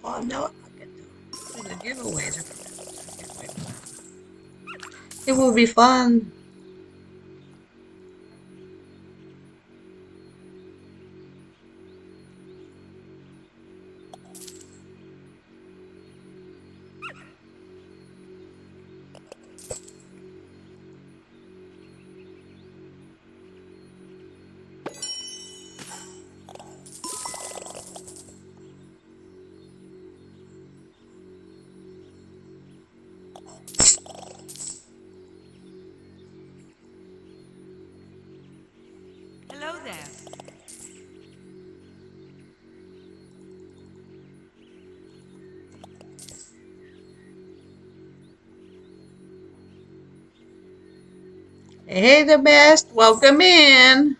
Oh no, I'll get the giveaways. It will be fun. Hello there. Hey, the best. Welcome in.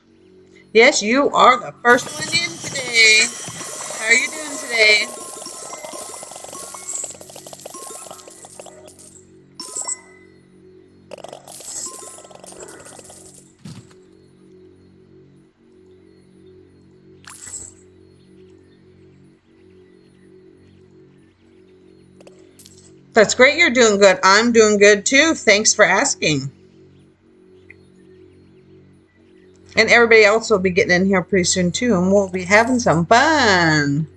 Yes, you are the first one in today. How are you doing today? That's great. You're doing good. I'm doing good too. Thanks for asking. And everybody else will be getting in here pretty soon too, and we'll be having some fun.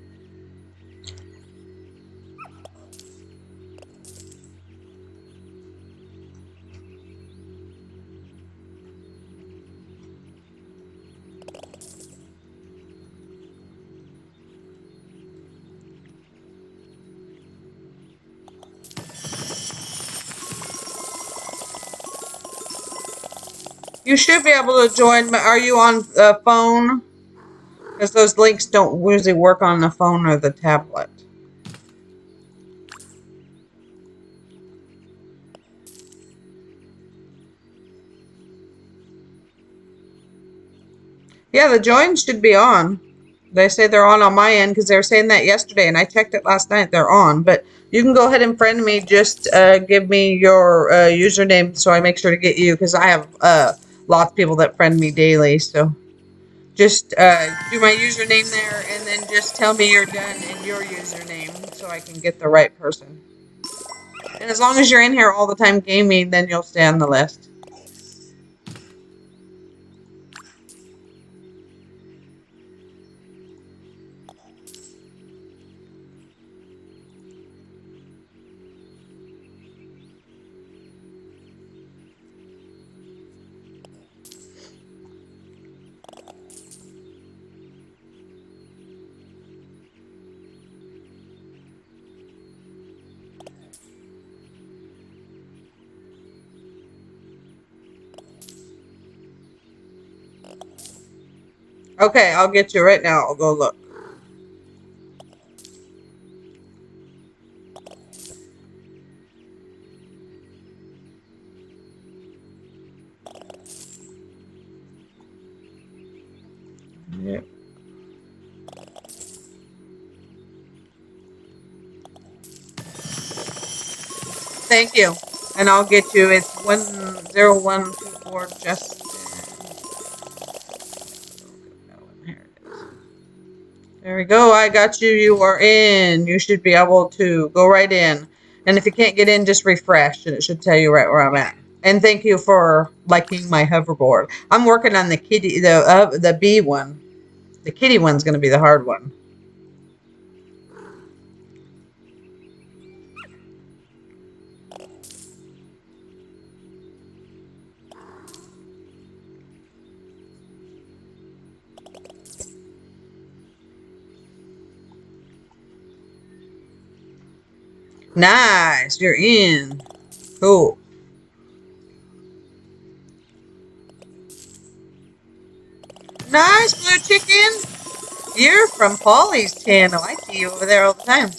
You should be able to join. Are you on the phone? Because those links don't usually work on the phone or the tablet. Yeah, the joins should be on. They say they're on my end because they were saying that yesterday, and I checked it last night. They're on, but you can go ahead and friend me. Just give me your username so I make sure to get you because I have lots of people that friend me daily. So just do my username there, and then just tell me you're done and your username so I can get the right person. And as long as you're in here all the time gaming, then you'll stay on the list. Okay, I'll get you right now. I'll go look. Yep. Thank you. And I'll get you. It's 10124 Justin. There we go. I got you. You are in. You should be able to go right in. And if you can't get in, just refresh and it should tell you right where I'm at. And thank you for liking my hoverboard. I'm working on the bee one. The kitty one's going to be the hard one. Nice. You're in. Cool. Nice, Blue Chicken. You're from Polly's channel. I see you over there all the time.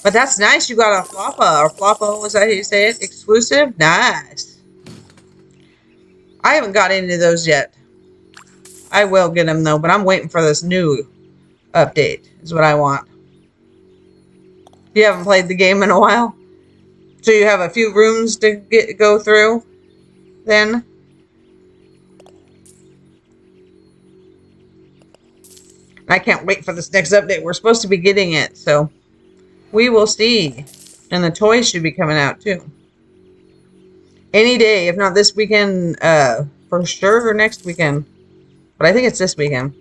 But that's nice. You got a Floppa, or Floppa, was that how you say it? Exclusive? Nice. I haven't got into those yet. I will get them though, but I'm waiting for this new update is what I want. You haven't played the game in a while? So you have a few rooms to go through then? I can't wait for this next update. We're supposed to be getting it, so we will see. And the toys should be coming out too. Any day, if not this weekend, for sure, or next weekend. But I think it's this weekend.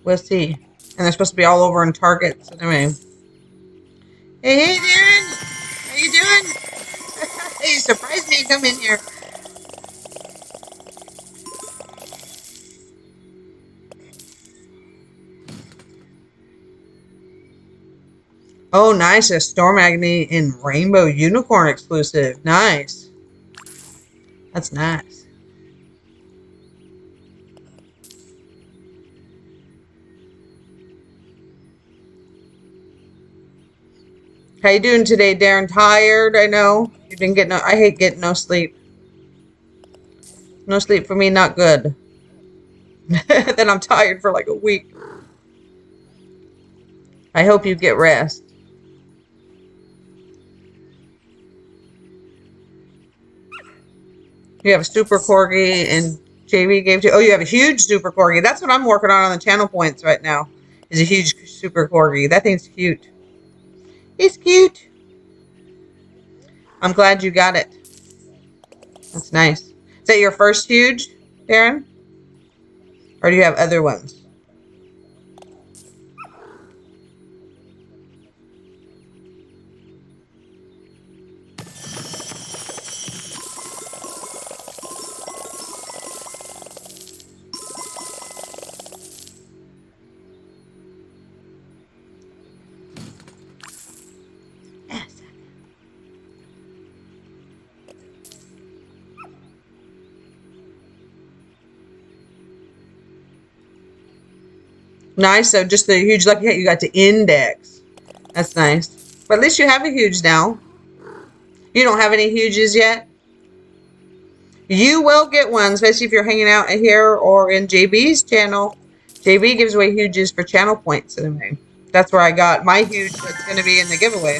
We'll see. And they're supposed to be all over in Target. So anyway. Hey, Darren! How you doing? You surprised me to come in here. Oh, nice. A Storm Agony in Rainbow Unicorn exclusive. Nice. That's nice. How you doing today, Darren? Tired? I know. You've been getting... I hate getting no sleep. No sleep for me, not good. Then I'm tired for like a week. I hope you get rest. You have a super corgi and JB gave to you. Oh, you have a huge super corgi. That's what I'm working on the channel points right now. Is a huge super corgi. That thing's cute. It's cute. I'm glad you got it. That's nice. Is that your first huge, Darren? Or do you have other ones? Nice. So just the huge lucky hit you got to index. That's nice. But at least you have a huge now. You don't have any huges yet? You will get one, especially if you're hanging out here or in JB's channel. JB gives away huges for channel points anyway. That's where I got my huge that's going to be in the giveaway.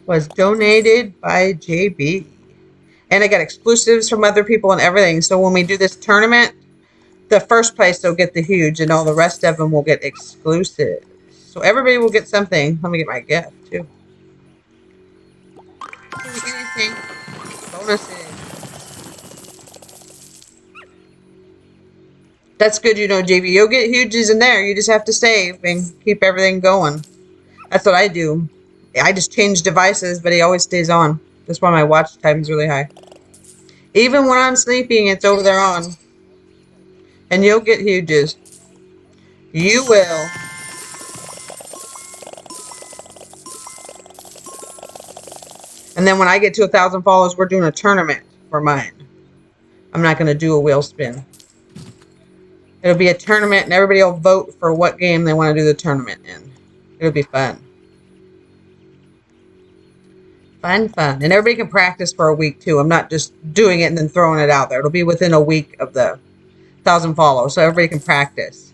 Was donated by JB. And I got exclusives from other people and everything. So when we do this tournament, the first place will get the huge and all the rest of them will get exclusive. So everybody will get something. Let me get my gift too. Anything. Bonuses. That's good, you know, JB. You'll get huges in there. You just have to save and keep everything going. That's what I do. I just change devices, but he always stays on. That's why my watch time is really high. Even when I'm sleeping, it's over there on. And you'll get huges. You will. And then when I get to 1,000 followers, we're doing a tournament for mine. I'm not going to do a wheel spin. It'll be a tournament, and everybody will vote for what game they want to do the tournament in. It'll be fun. Fun. And everybody can practice for a week, too. I'm not just doing it and then throwing it out there. It'll be within a week of the 1,000 followers, so everybody can practice.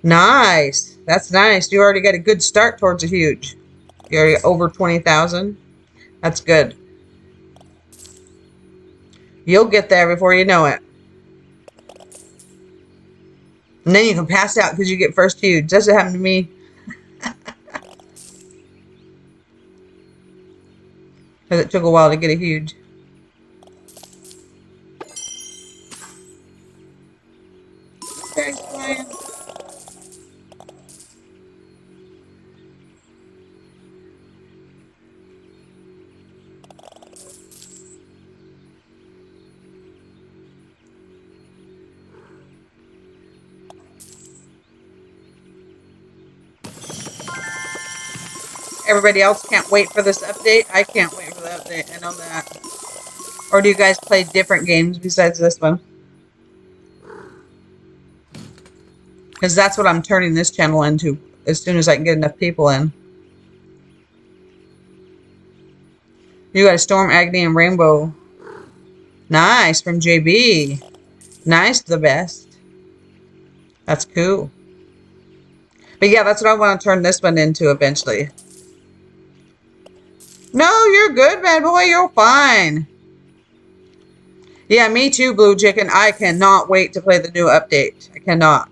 Nice. That's nice. You already got a good start towards a huge. You're already over 20,000. That's good. You'll get there before you know it. And then you can pass out because you get first huge. That's what happened to me. Because it took a while to get a huge. Okay, flying. Everybody else can't wait for this update. I can't wait for the update. I know that. Or do you guys play different games besides this one? Because that's what I'm turning this channel into as soon as I can get enough people in. You got a Storm, Agony, and Rainbow. Nice, from JB. Nice, the best. That's cool. But yeah, that's what I want to turn this one into eventually. No, you're good, bad boy. You're fine. Yeah, me too, Blue Chicken. I cannot wait to play the new update. I cannot.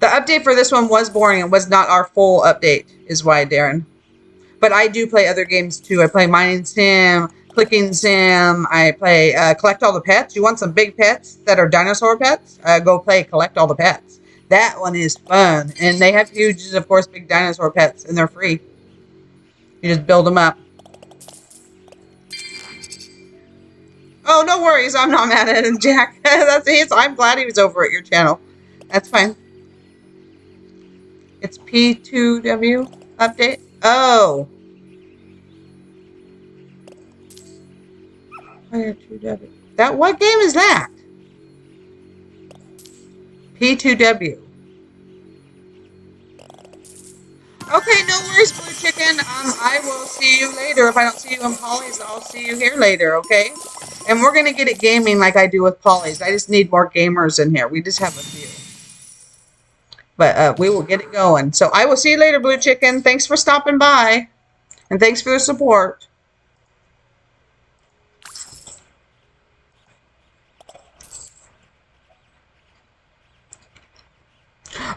The update for this one was boring. It was not our full update, is why, Darren. But I do play other games too. I play Mining Sim, Clicking Sim. I play Collect All the Pets. You want some big pets that are dinosaur pets? Go play Collect All the Pets. That one is fun. And they have huge, of course, big dinosaur pets, and they're free. You just build them up. Oh, no worries. I'm not mad at him, Jack. That's it. I'm glad he was over at your channel. That's fine. It's P2W update. Oh. That what game is that? P2W. Okay, no worries, Blue Chicken. I will see you later. If I don't see you in Polly's, I'll see you here later, okay? And we're gonna get it gaming like I do with Polly's. I just need more gamers in here. We just have a few. But we will get it going. So I will see you later, Blue Chicken. Thanks for stopping by. And thanks for the support.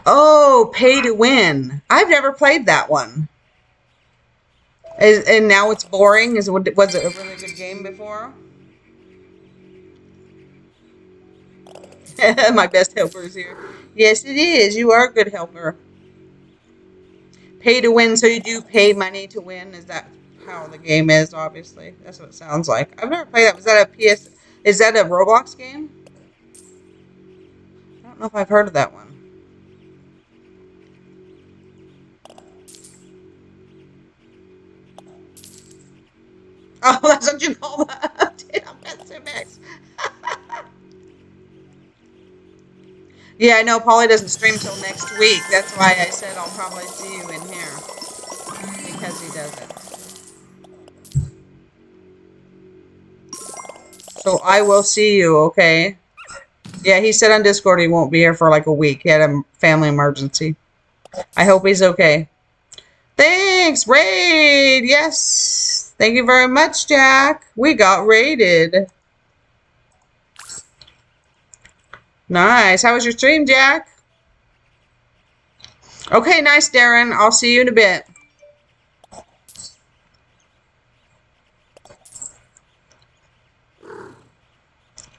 Oh, pay to win. I've never played that one. And now it's boring? Was it a really good game before? My best helper is here. Yes, it is. You are a good helper. Pay to win, so you do pay money to win? Is that how the game is, obviously? That's what it sounds like. I've never played that. Was that a PS... Is that a Roblox game? I don't know if I've heard of that one. Oh, that's what you call the update on PetSimX. Yeah, I know Polly doesn't stream till next week. That's why I said I'll probably see you in here. Because he doesn't. So I will see you, okay? Yeah, he said on Discord he won't be here for like a week. He had a family emergency. I hope he's okay. Thanks, raid! Yes! Thank you very much, Jack. We got raided. Nice. How was your stream, Jack? Okay, nice, Darren. I'll see you in a bit.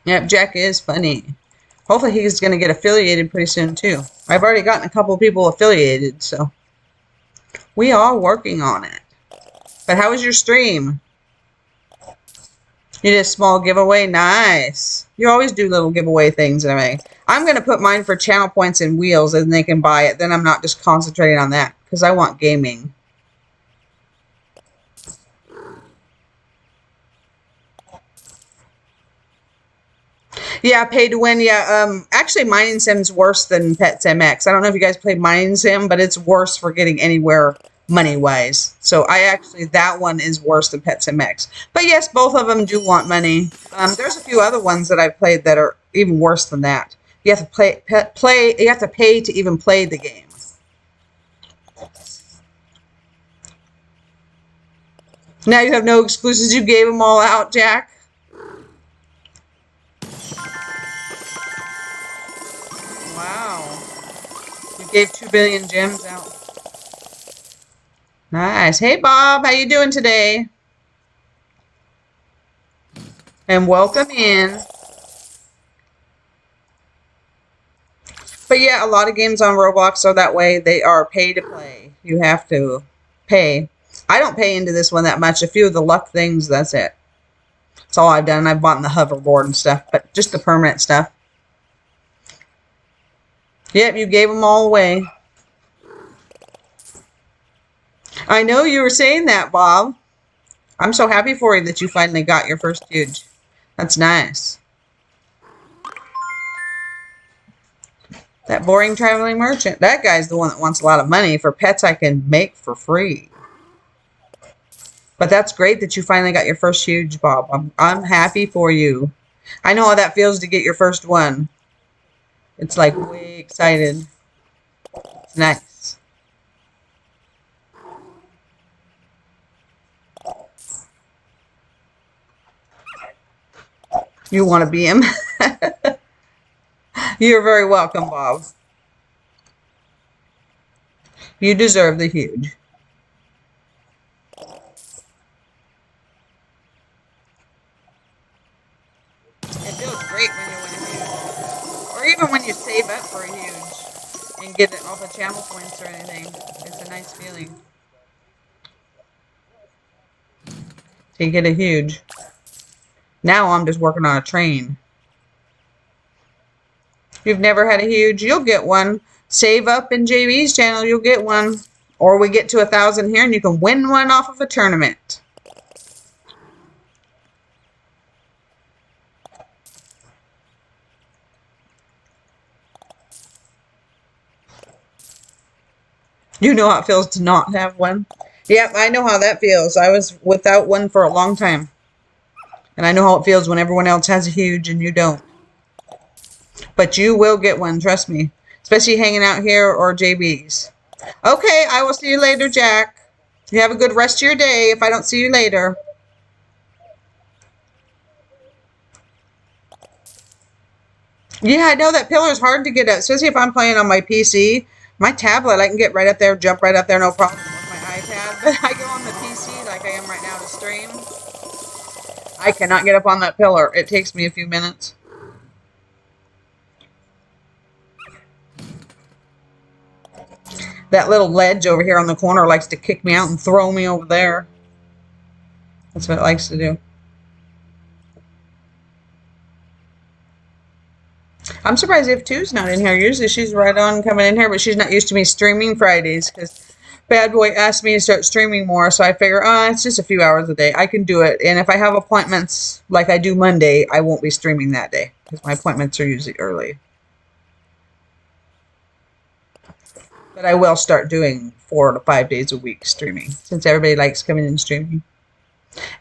Yep, Jack is funny. Hopefully he's going to get affiliated pretty soon, too. I've already gotten a couple of people affiliated, so we are working on it. But how was your stream? You did a small giveaway? Nice. You always do little giveaway things, anyway. I'm going to put mine for channel points and wheels, and they can buy it. Then I'm not just concentrating on that, because I want gaming. Yeah, pay to win. Yeah, actually, Mining Sim's worse than PetSimX. I don't know if you guys play Mining Sim, but it's worse for getting anywhere money-wise. So that one is worse than PetSimX. But yes, both of them do want money. There's a few other ones that I've played that are even worse than that. You have to you have to pay to even play the game. Now you have no exclusives. You gave them all out, Jack. Wow. You gave 2 billion gems out. Nice. Hey, Bob. How you doing today? And welcome in. But yeah, a lot of games on Roblox are that way. They are pay to play. You have to pay. I don't pay into this one that much. A few of the luck things, that's it. That's all I've done. I've bought the hoverboard and stuff, but just the permanent stuff. Yep, you gave them all away. I know you were saying that, Bob. I'm so happy for you that you finally got your first huge. That's nice. That boring traveling merchant. That guy's the one that wants a lot of money for pets I can make for free. But that's great that you finally got your first huge, Bob. I'm happy for you. I know how that feels to get your first one. It's like way excited. It's nice. You want to be him? You're very welcome, Bob. You deserve the huge. It feels great when you win a huge. Or even when you save up for a huge and get it off of channel points or anything. It's a nice feeling. To get a huge. Now I'm just working on a train. You've never had a huge, you'll get one. Save up in JB's channel, you'll get one. Or we get to 1,000 here and you can win one off of a tournament. You know how it feels to not have one? Yep, I know how that feels. I was without one for a long time. And I know how it feels when everyone else has a huge and you don't. But you will get one, trust me. Especially hanging out here or JB's. Okay, I will see you later, Jack. You have a good rest of your day if I don't see you later. Yeah, I know that pillar is hard to get up, especially if I'm playing on my PC. My tablet, I can get right up there, jump right up there, no problem with my iPad. But I go on the PC like I am right now to stream. I cannot get up on that pillar. It takes me a few minutes. That little ledge over here on the corner likes to kick me out and throw me over there. That's what it likes to do. I'm surprised if Two's not in here. Usually she's right on coming in here, but she's not used to me streaming Fridays because Bad Boy asked me to start streaming more. So I figure, it's just a few hours a day. I can do it. And if I have appointments like I do Monday, I won't be streaming that day because my appointments are usually early. But I will start doing 4 to 5 days a week streaming since everybody likes coming in streaming.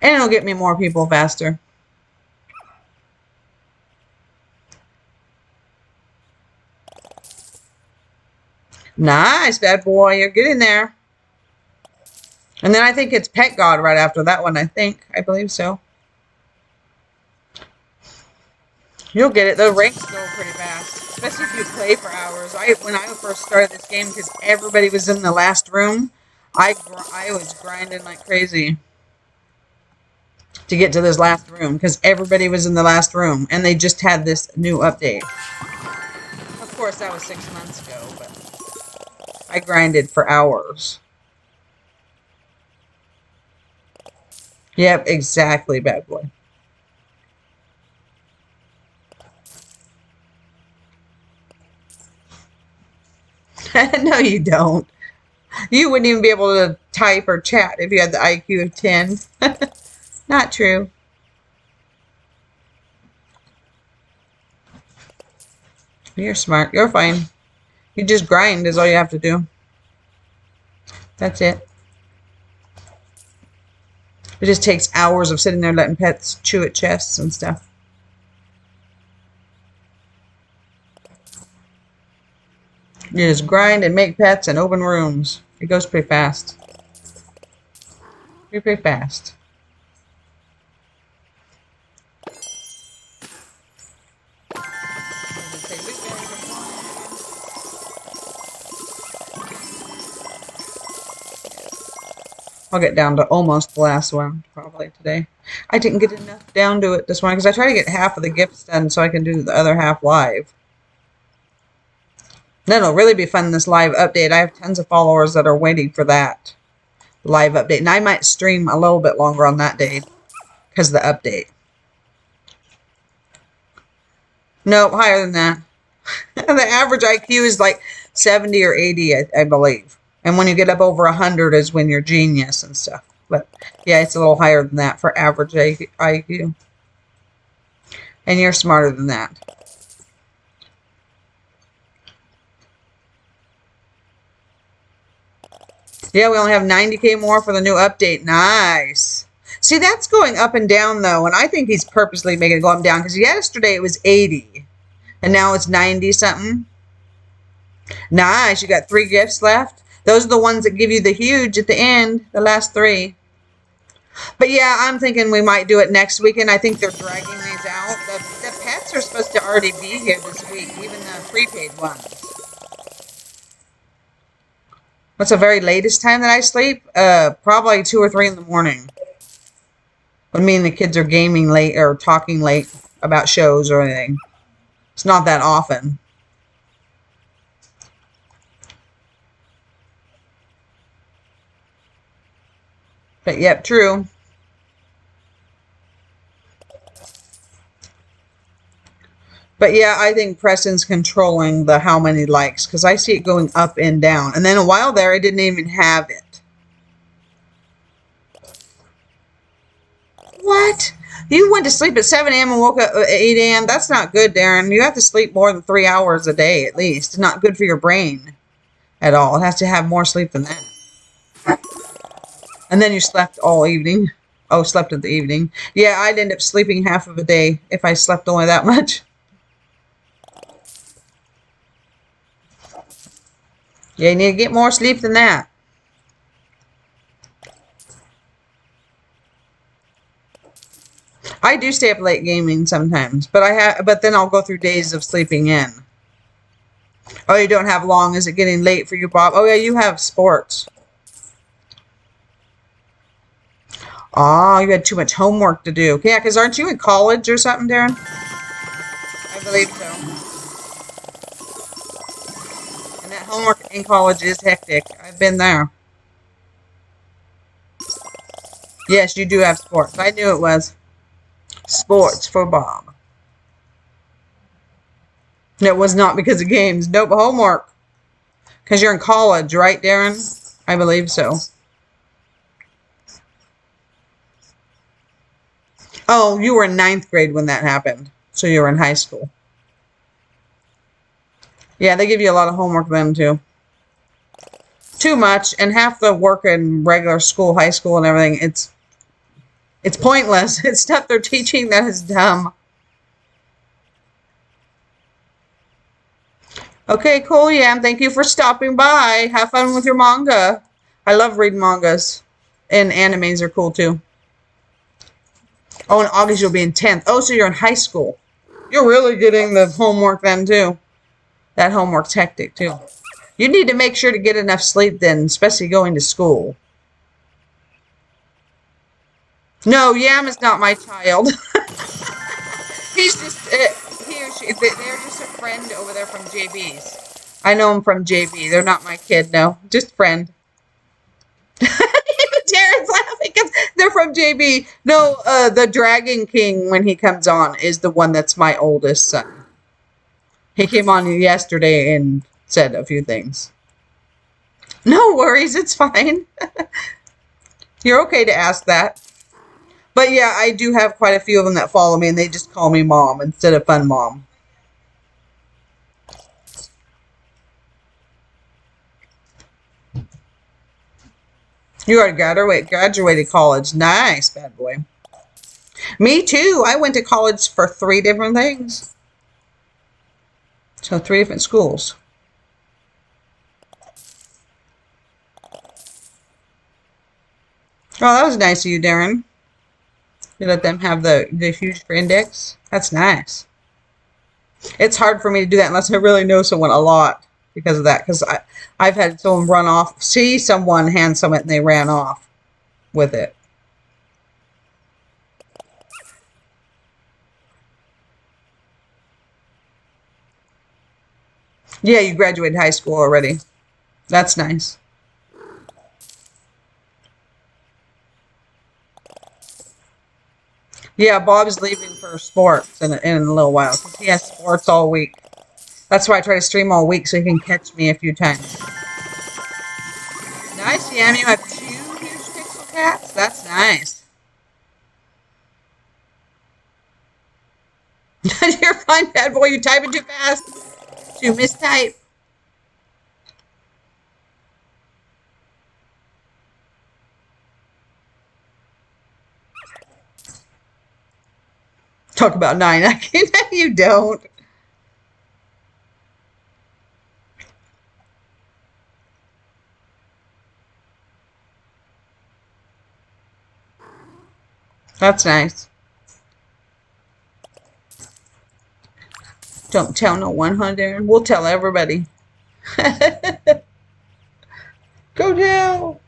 And it'll get me more people faster. Nice, Bad Boy. You're getting there. And then I think it's Pet God right after that one, I believe so. You'll get it. The ranks go pretty fast, especially if you play for hours. When I first started this game, because everybody was in the last room, I was grinding like crazy to get to this last room because everybody was in the last room, and they just had this new update. Of course, that was 6 months ago, but I grinded for hours. Yep, exactly, Bad Boy. No, you don't. You wouldn't even be able to type or chat if you had the IQ of 10. Not true. You're smart. You're fine. You just grind is all you have to do. That's it. It just takes hours of sitting there letting pets chew at chests and stuff. You just grind and make pets and open rooms. It goes pretty fast. Pretty fast. I'll get down to almost the last one probably today. I didn't get enough down to it this morning because I try to get half of the gifts done so I can do the other half live. Then it'll really be fun, this live update. I have tons of followers that are waiting for that live update. And I might stream a little bit longer on that day because of the update. Nope, higher than that. The average IQ is like 70 or 80, I believe. And when you get up over 100 is when you're genius and stuff. But yeah, it's a little higher than that for average IQ. And you're smarter than that. Yeah, we only have 90K more for the new update. Nice. See, that's going up and down, though, and I think he's purposely making it go up and down, because yesterday it was 80, and now it's 90-something. Nice. You got 3 gifts left. Those are the ones that give you the huge at the end, the last 3. But yeah, I'm thinking we might do it next weekend. I think they're dragging these out. The pets are supposed to already be here this week, even the prepaid ones. What's the very latest time that I sleep? Probably 2 or 3 in the morning. When me and the kids are gaming late or talking late about shows or anything. It's not that often. But yep, true. But yeah, I think Preston's controlling the how many likes, because I see it going up and down. And then a while there, I didn't even have it. What? You went to sleep at 7 a.m. and woke up at 8 a.m.? That's not good, Darren. You have to sleep more than 3 hours a day, at least. It's not good for your brain at all. It has to have more sleep than that. And then you slept all evening. Oh, slept in the evening. Yeah, I'd end up sleeping half of a day if I slept only that much. Yeah, you need to get more sleep than that. I do stay up late gaming sometimes, but then I'll go through days of sleeping in. Oh, you don't have long. Is it getting late for you, Bob? Oh, yeah, you have sports. Oh, you had too much homework to do. Yeah, because aren't you in college or something, Darren? I believe so. And that homework in college is hectic. I've been there. Yes, you do have sports. I knew it was. Sports for Bob. It was not because of games. Nope, homework. Because you're in college, right, Darren? I believe so. Oh, you were in 9th grade when that happened. So you were in high school. Yeah, they give you a lot of homework then, too. Too much, and half the work in regular school, high school, and everything, it's pointless. It's stuff they're teaching that is dumb. Okay, cool, Yam. Thank you for stopping by. Have fun with your manga. I love reading mangas. And animes are cool, too. Oh, in August you'll be in 10th. Oh, so you're in high school. You're really getting the homework then, too. That homework's hectic, too. You need to make sure to get enough sleep then, especially going to school. No, Yam is not my child. He's just, he or she, they're just a friend over there from JB's. I know him from JB. They're not my kid, no. Just friend. Darren's laughing because they're from JB. No, the Dragon King, when he comes on, is the one that's my oldest son. He came on yesterday and said a few things. No worries, it's fine. You're okay to ask that. But yeah, I do have quite a few of them that follow me, and they just call me Mom instead of Fun Mom. You already graduated college. Nice, bad boy. Me too. I went to college for 3 different things. So 3 different schools. Oh, that was nice of you, Darren. You let them have the huge for index. That's nice. It's hard for me to do that unless I really know someone a lot because of that. Because I've had someone run off, see someone hand someone, and they ran off with it. Yeah, you graduated high school already. That's nice. Yeah, Bob's leaving for sports in a little while. He has sports all week. That's why I try to stream all week so he can catch me a few times. Nice, Yam. You have 2 huge pixel cats? That's nice. You're fine, bad boy. You're typing too fast. You mistype. Talk about 9. I can't. You don't. That's nice. Don't tell no one, huh, Darren? We'll tell everybody. Go tell.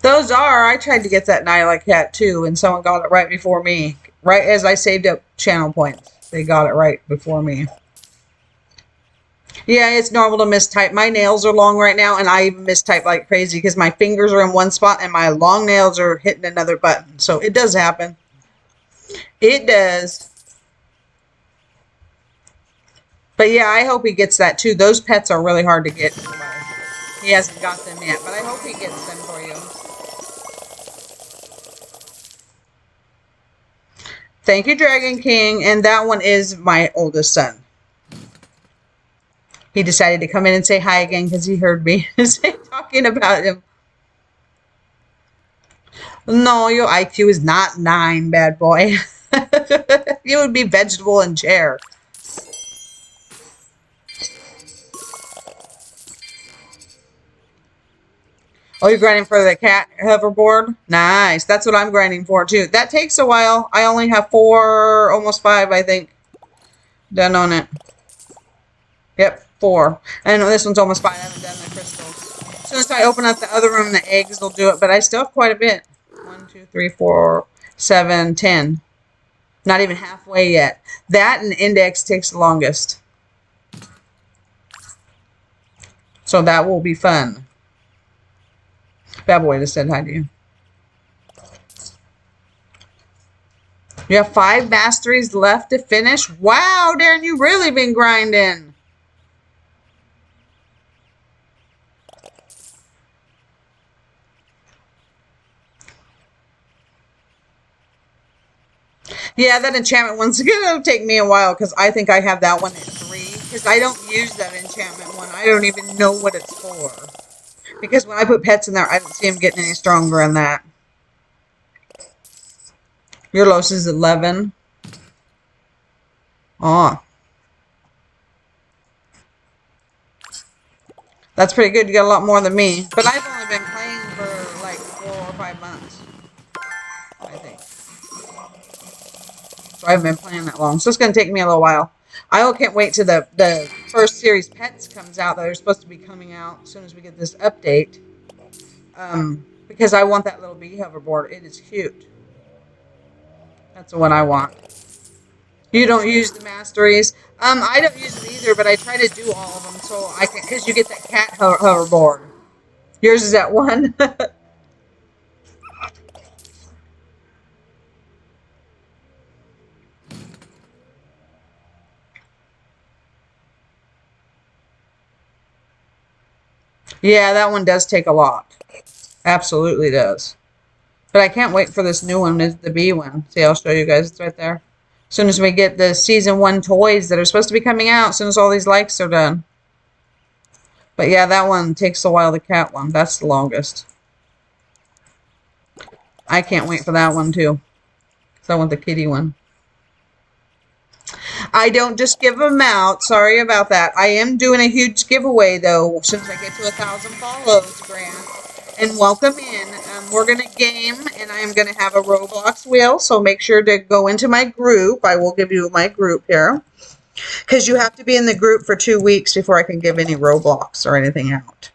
Those are. I tried to get that Nyla cat too, and someone got it right before me. Right as I saved up channel points. They got it right before me. Yeah, it's normal to mistype. My nails are long right now, and I mistype like crazy because my fingers are in one spot and my long nails are hitting another button. So it does happen. It does. But yeah, I hope he gets that too. Those pets are really hard to get. He hasn't got them yet, but I hope he gets them for you. Thank you, Dragon King. And that one is my oldest son. He decided to come in and say hi again because he heard me talking about him. No, your IQ is not 9, bad boy. You would be vegetable and chair. Oh, you're grinding for the cat hoverboard? Nice. That's what I'm grinding for, too. That takes a while. I only have 4, almost 5, I think, done on it. Yep, 4. And this one's almost 5. I haven't done the crystals. As soon as I open up the other room, the eggs will do it. But I still have quite a bit. 1, 2, 3, 4, 7, 10. Not even halfway yet. That and index takes the longest. So that will be fun. Bad boy just said hi to you. You have 5 masteries left to finish? Wow, Darren, you've really been grinding. Yeah, that enchantment one's going to take me a while because I think I have that one at 3. Because I don't use that enchantment one. I don't even know what it's for. Because when I put pets in there, I don't see them getting any stronger on that. Your Los is 11. Oh. That's pretty good. You got a lot more than me. But I've only been playing for like 4 or 5 months. I think. So I haven't been playing that long. So it's going to take me a little while. I can't wait till the first series Pets comes out. That are supposed to be coming out as soon as we get this update. Because I want that little bee hoverboard. It is cute. That's the one I want. You don't use the masteries. I don't use it either, but I try to do all of them so I can, because you get that cat hoverboard. Yours is at 1. Yeah, that one does take a lot. Absolutely does. But I can't wait for this new one, the bee one. See, I'll show you guys. It's right there. As soon as we get the Season 1 toys that are supposed to be coming out, as soon as all these likes are done. But yeah, that one takes a while, the cat one. That's the longest. I can't wait for that one, too. Because I want the kitty one. I don't just give them out. Sorry about that. I am doing a huge giveaway, though, since I get to 1,000 follows, Grant. And welcome in. We're going to game, and I am going to have a Roblox wheel, so make sure to go into my group. I will give you my group here. Because you have to be in the group for 2 weeks before I can give any Roblox or anything out.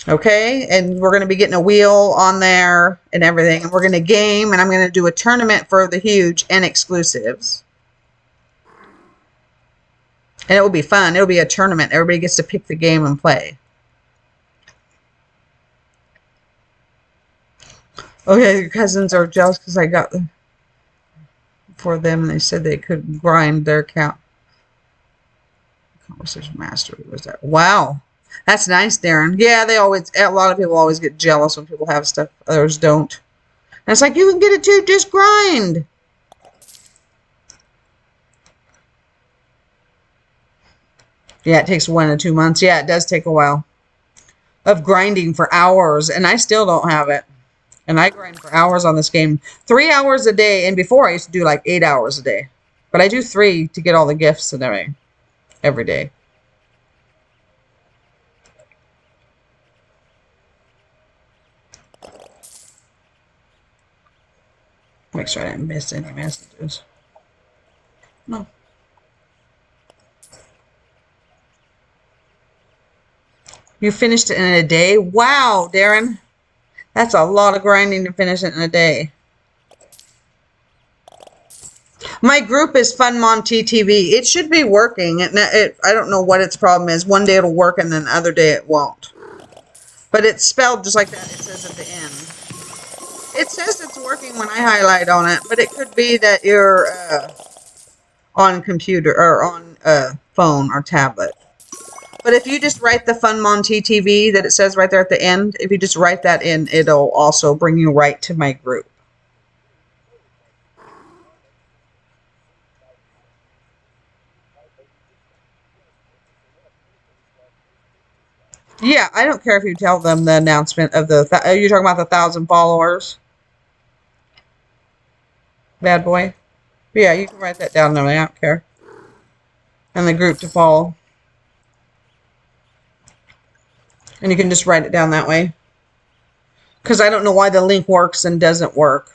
Okay? And we're going to be getting a wheel on there and everything. And we're going to game, and I'm going to do a tournament for the huge and exclusives. And it will be fun. It will be a tournament. Everybody gets to pick the game and play. Okay, your cousins are jealous because I got them for them, and they said they couldn't grind their account. Conversation mastery was that? Wow, that's nice, Darren. Yeah, a lot of people always get jealous when people have stuff, others don't. And it's like, you can get it too, just grind. Yeah, it takes 1 to 2 months. Yeah, it does take a while of grinding for hours, and I still don't have it. And I grind for hours on this game. 3 hours a day, and before I used to do like 8 hours a day. But I do 3 to get all the gifts and everything every day. Make sure I didn't miss any messages. No. You finished it in a day? Wow, Darren. That's a lot of grinding to finish it in a day. My group is funmom696969. It should be working. I don't know what its problem is. One day it'll work and then the other day it won't. But it's spelled just like that. It says at the end. It says it's working when I highlight on it, but it could be that you're on computer or on phone or tablet. But if you just write the funmom696969 that it says right there at the end, if you just write that in, it'll also bring you right to my group. Yeah, I don't care if you tell them the announcement of the... you're talking about the 1,000 followers? Bad boy? Yeah, you can write that down there. I don't care. And the group to follow. And you can just write it down that way. Because I don't know why the link works and doesn't work.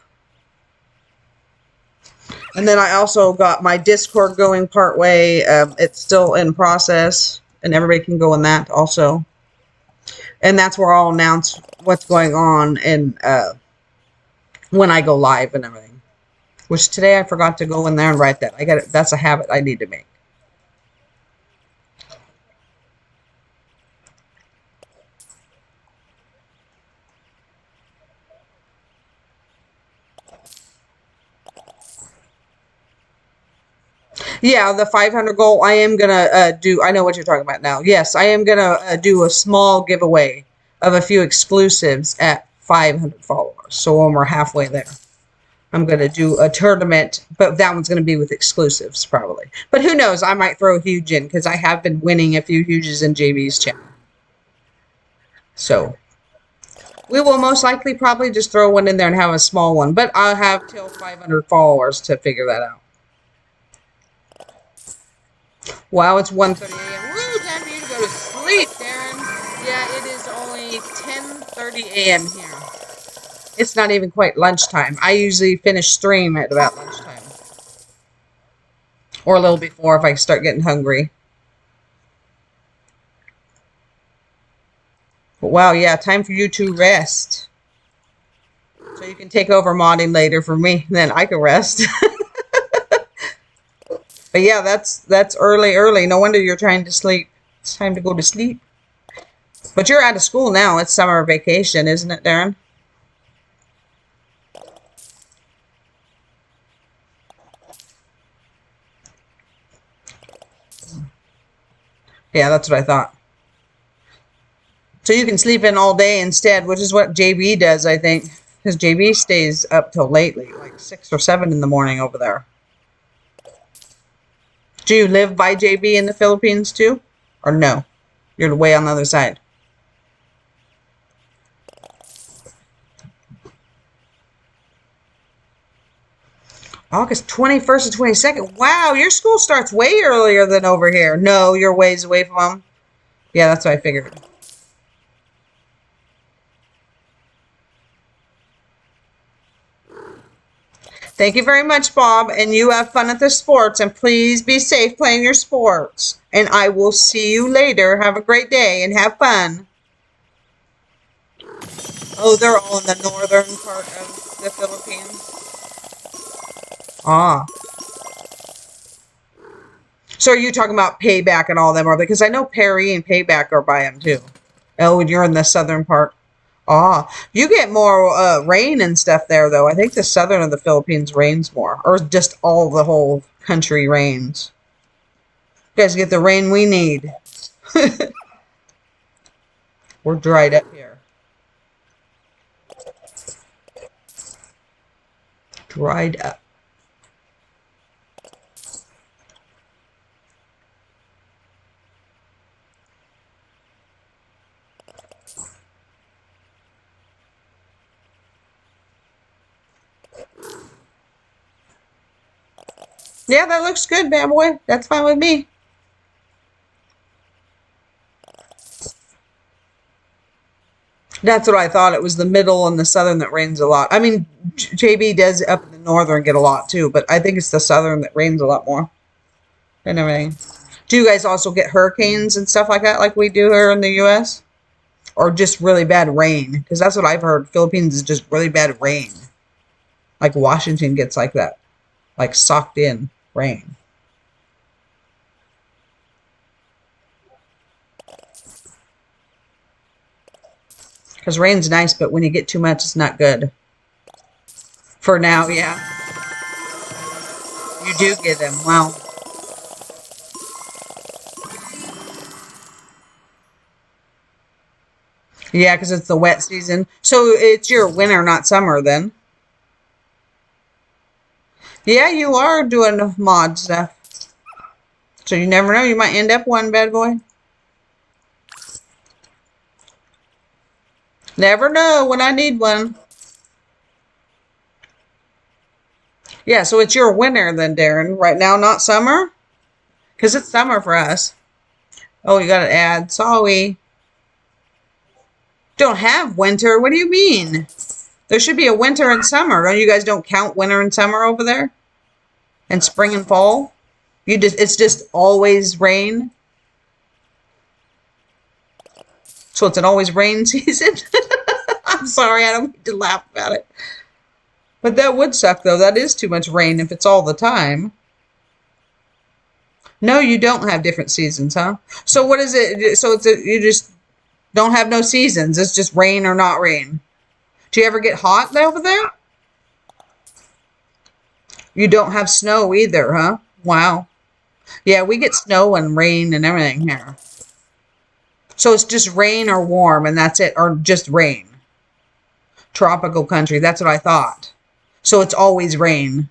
And then I also got my Discord going partway. It's still in process. And everybody can go in that also. And that's where I'll announce what's going on and when I go live and everything. Which today I forgot to go in there and write that. That's a habit I need to make. Yeah, the 500 goal, I am going to do, I know what you're talking about now. Yes, I am going to do a small giveaway of a few exclusives at 500 followers. So when we're halfway there, I'm going to do a tournament, but that one's going to be with exclusives probably. But who knows, I might throw a huge in because I have been winning a few huges in JB's channel. So we will most likely probably just throw one in there and have a small one, but I'll have till 500 followers to figure that out. Wow, it's 1:30 a.m. Woo, time for you to go to sleep, Darren. Yeah, it is only 10:30 a.m. here. It's not even quite lunchtime. I usually finish stream at about lunchtime. Or a little before if I start getting hungry. But wow, yeah, time for you to rest. So you can take over modding later for me, then I can rest. But yeah, that's early. No wonder you're trying to sleep. It's time to go to sleep. But you're out of school now. It's summer vacation, isn't it, Darren? Yeah, that's what I thought. So you can sleep in all day instead, which is what JB does, I think. Because JB stays up till lately, like 6 or 7 in the morning over there. Do you live by JB in the Philippines too? Or no? You're way on the other side. August 21st and 22nd. Wow, your school starts way earlier than over here. No, you're ways away from them. Yeah, that's what I figured. Thank you very much, Bob. And you have fun at the sports. And please be safe playing your sports. And I will see you later. Have a great day and have fun. Oh, they're all in the northern part of the Philippines. Ah. So are you talking about Payback and all them? Are they? Because I know Perry and Payback are by them too. Oh, and you're in the southern part. Ah, you get more rain and stuff there, though. I think the southern of the Philippines rains more. Or just all the whole country rains. You guys get the rain we need. We're dried up here. Dried up. Yeah, that looks good, bad boy. That's fine with me. That's what I thought. It was the middle and the southern that rains a lot. I mean, JB does up in the northern get a lot too, but I think it's the southern that rains a lot more and everything. Do you guys also get hurricanes and stuff like that, like we do here in the U.S.? Or just really bad rain? Because that's what I've heard. Philippines is just really bad rain. Like Washington gets like that, like socked in rain. Because rain's nice, but when you get too much, it's not good. For now, yeah. You do get them. Wow. Yeah, because it's the wet season. So it's your winter, not summer then. Yeah, you are doing mod stuff. So you never know. You might end up one, bad boy. Never know when I need one. Yeah, so it's your winter then, Darren. Right now, not summer? Because it's summer for us. Oh, you got to add. Sorry. Don't have winter. What do you mean? There should be a winter and summer. Don't you guys don't count winter and summer over there? And spring and fall? It's just always rain. So it's an always rain season. I'm sorry, I don't mean to laugh about it. But that would suck though. That is too much rain if it's all the time. No, you don't have different seasons, huh? So what is it? So you just don't have no seasons. It's just rain or not rain. Do you ever get hot over there? You don't have snow either, huh? Wow. Yeah, we get snow and rain and everything here. So it's just rain or warm and that's it, or just rain. Tropical country, that's what I thought. So it's always rain.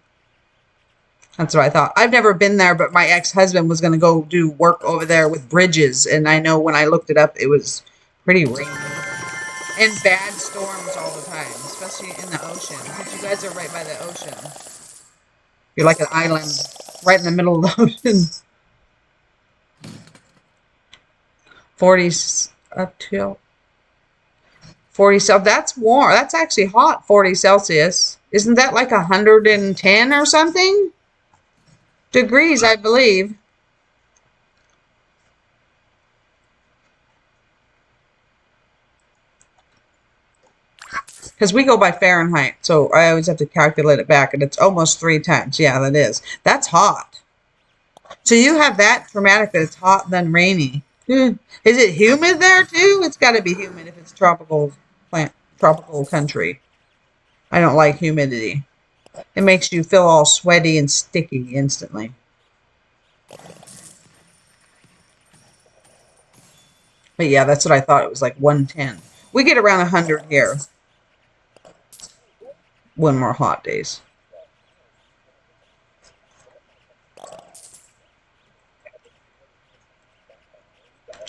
That's what I thought. I've never been there, but my ex-husband was going to go do work over there with bridges, and I know when I looked it up, it was pretty rainy. And bad storms all the time, especially in the ocean, because you guys are right by the ocean. You're like an island right in the middle of the ocean. 40 up to 40 Celsius. That's warm. That's actually hot, 40 Celsius. Isn't that like 110 or something? Degrees, I believe. Because we go by Fahrenheit, so I always have to calculate it back, and it's almost 3 times. Yeah, that is. That's hot. So you have that dramatic that it's hot then rainy. Is it humid there too? It's got to be humid if it's tropical country. I don't like humidity. It makes you feel all sweaty and sticky instantly. But yeah, that's what I thought. It was like 110. We get around 100 here when we're hot days.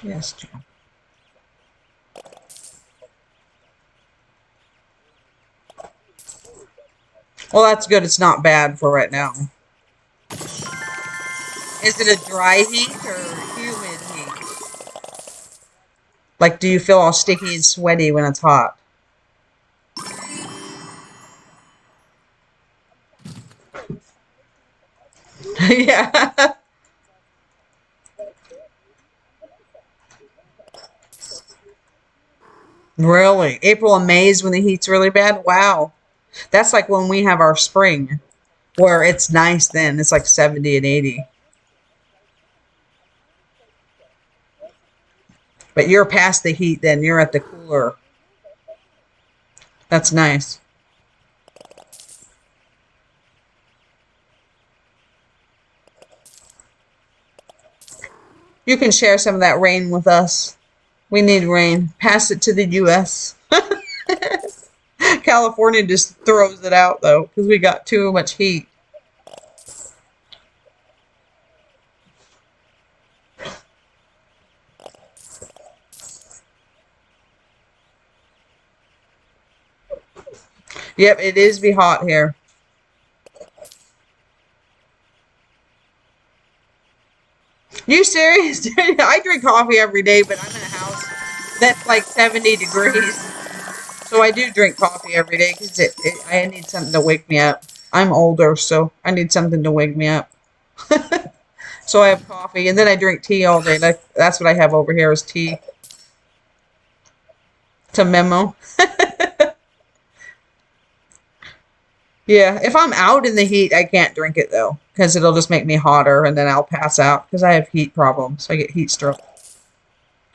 Yes, Jim. Well, that's good. It's not bad for right now. Is it a dry heat or humid heat? Like, do you feel all sticky and sweaty when it's hot? Yeah. Really? April and May is when the heat's really bad? Wow. That's like when we have our spring, where it's nice then. It's like 70 and 80. But you're past the heat then. You're at the cooler. That's nice. You can share some of that rain with us. We need rain. Pass it to the U.S. California just throws it out, though, because we got too much heat. Yep, it is be hot here. You serious? I drink coffee every day, but I'm in a house that's like 70 degrees. So I do drink coffee every day because I need something to wake me up. I'm older, so I need something to wake me up. So I have coffee, and then I drink tea all day. That's what I have over here is tea. To memo. Yeah, if I'm out in the heat, I can't drink it, though, because it'll just make me hotter, and then I'll pass out, because I have heat problems. I get heat stroke.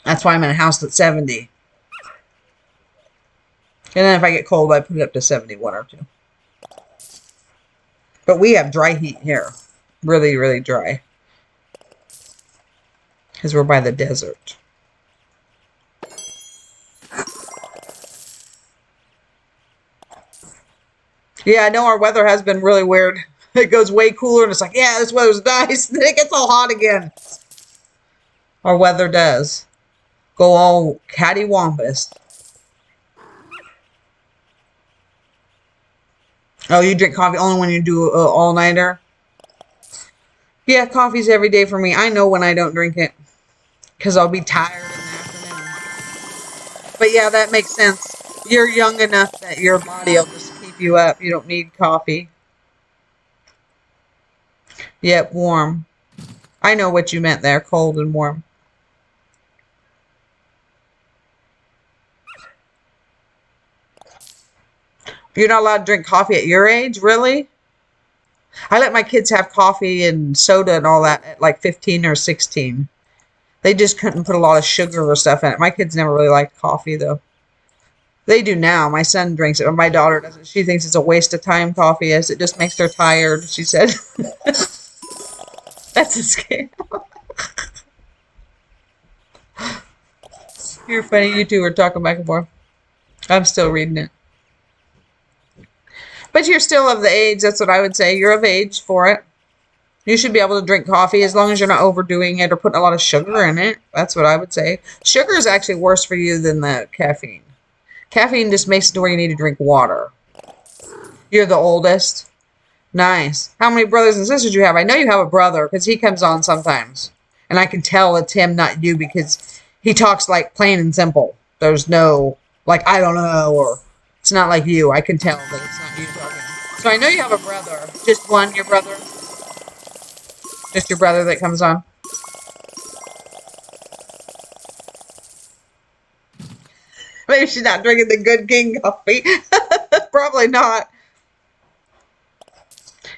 That's why I'm in a house that's 70. And then if I get cold, I put it up to 71 or 2. But we have dry heat here. Really, really dry. Because we're by the desert. Yeah, I know our weather has been really weird. It goes way cooler and it's like, yeah, this weather's nice. Then it gets all hot again. Our weather does. Go all cattywampus. Oh, you drink coffee only when you do all-nighter? Yeah, coffee's every day for me. I know when I don't drink it. Because I'll be tired in the afternoon. But yeah, that makes sense. You're young enough that your body will just keep you up. You don't need coffee. Yep, warm. I know what you meant there, cold and warm. You're not allowed to drink coffee at your age? Really? I let my kids have coffee and soda and all that at like 15 or 16. They just couldn't put a lot of sugar or stuff in it. My kids never really liked coffee, though. They do now. My son drinks it, but my daughter doesn't. She thinks it's a waste of time, coffee is. It just makes her tired, she said. That's a scam. You're funny. You two were talking back and forth. I'm still reading it. But you're still of the age. That's what I would say. You're of age for it. You should be able to drink coffee as long as you're not overdoing it or putting a lot of sugar in it. That's what I would say. Sugar is actually worse for you than the caffeine. Caffeine just makes it to where you need to drink water. You're the oldest. Nice. How many brothers and sisters do you have? I know you have a brother because he comes on sometimes. And I can tell it's him, not you, because he talks like plain and simple. There's no, like, I don't know, or it's not like you. I can tell that it's not you talking. So I know you have a brother. Just one, your brother? Just your brother that comes on? Maybe she's not drinking the Good King coffee. Probably not.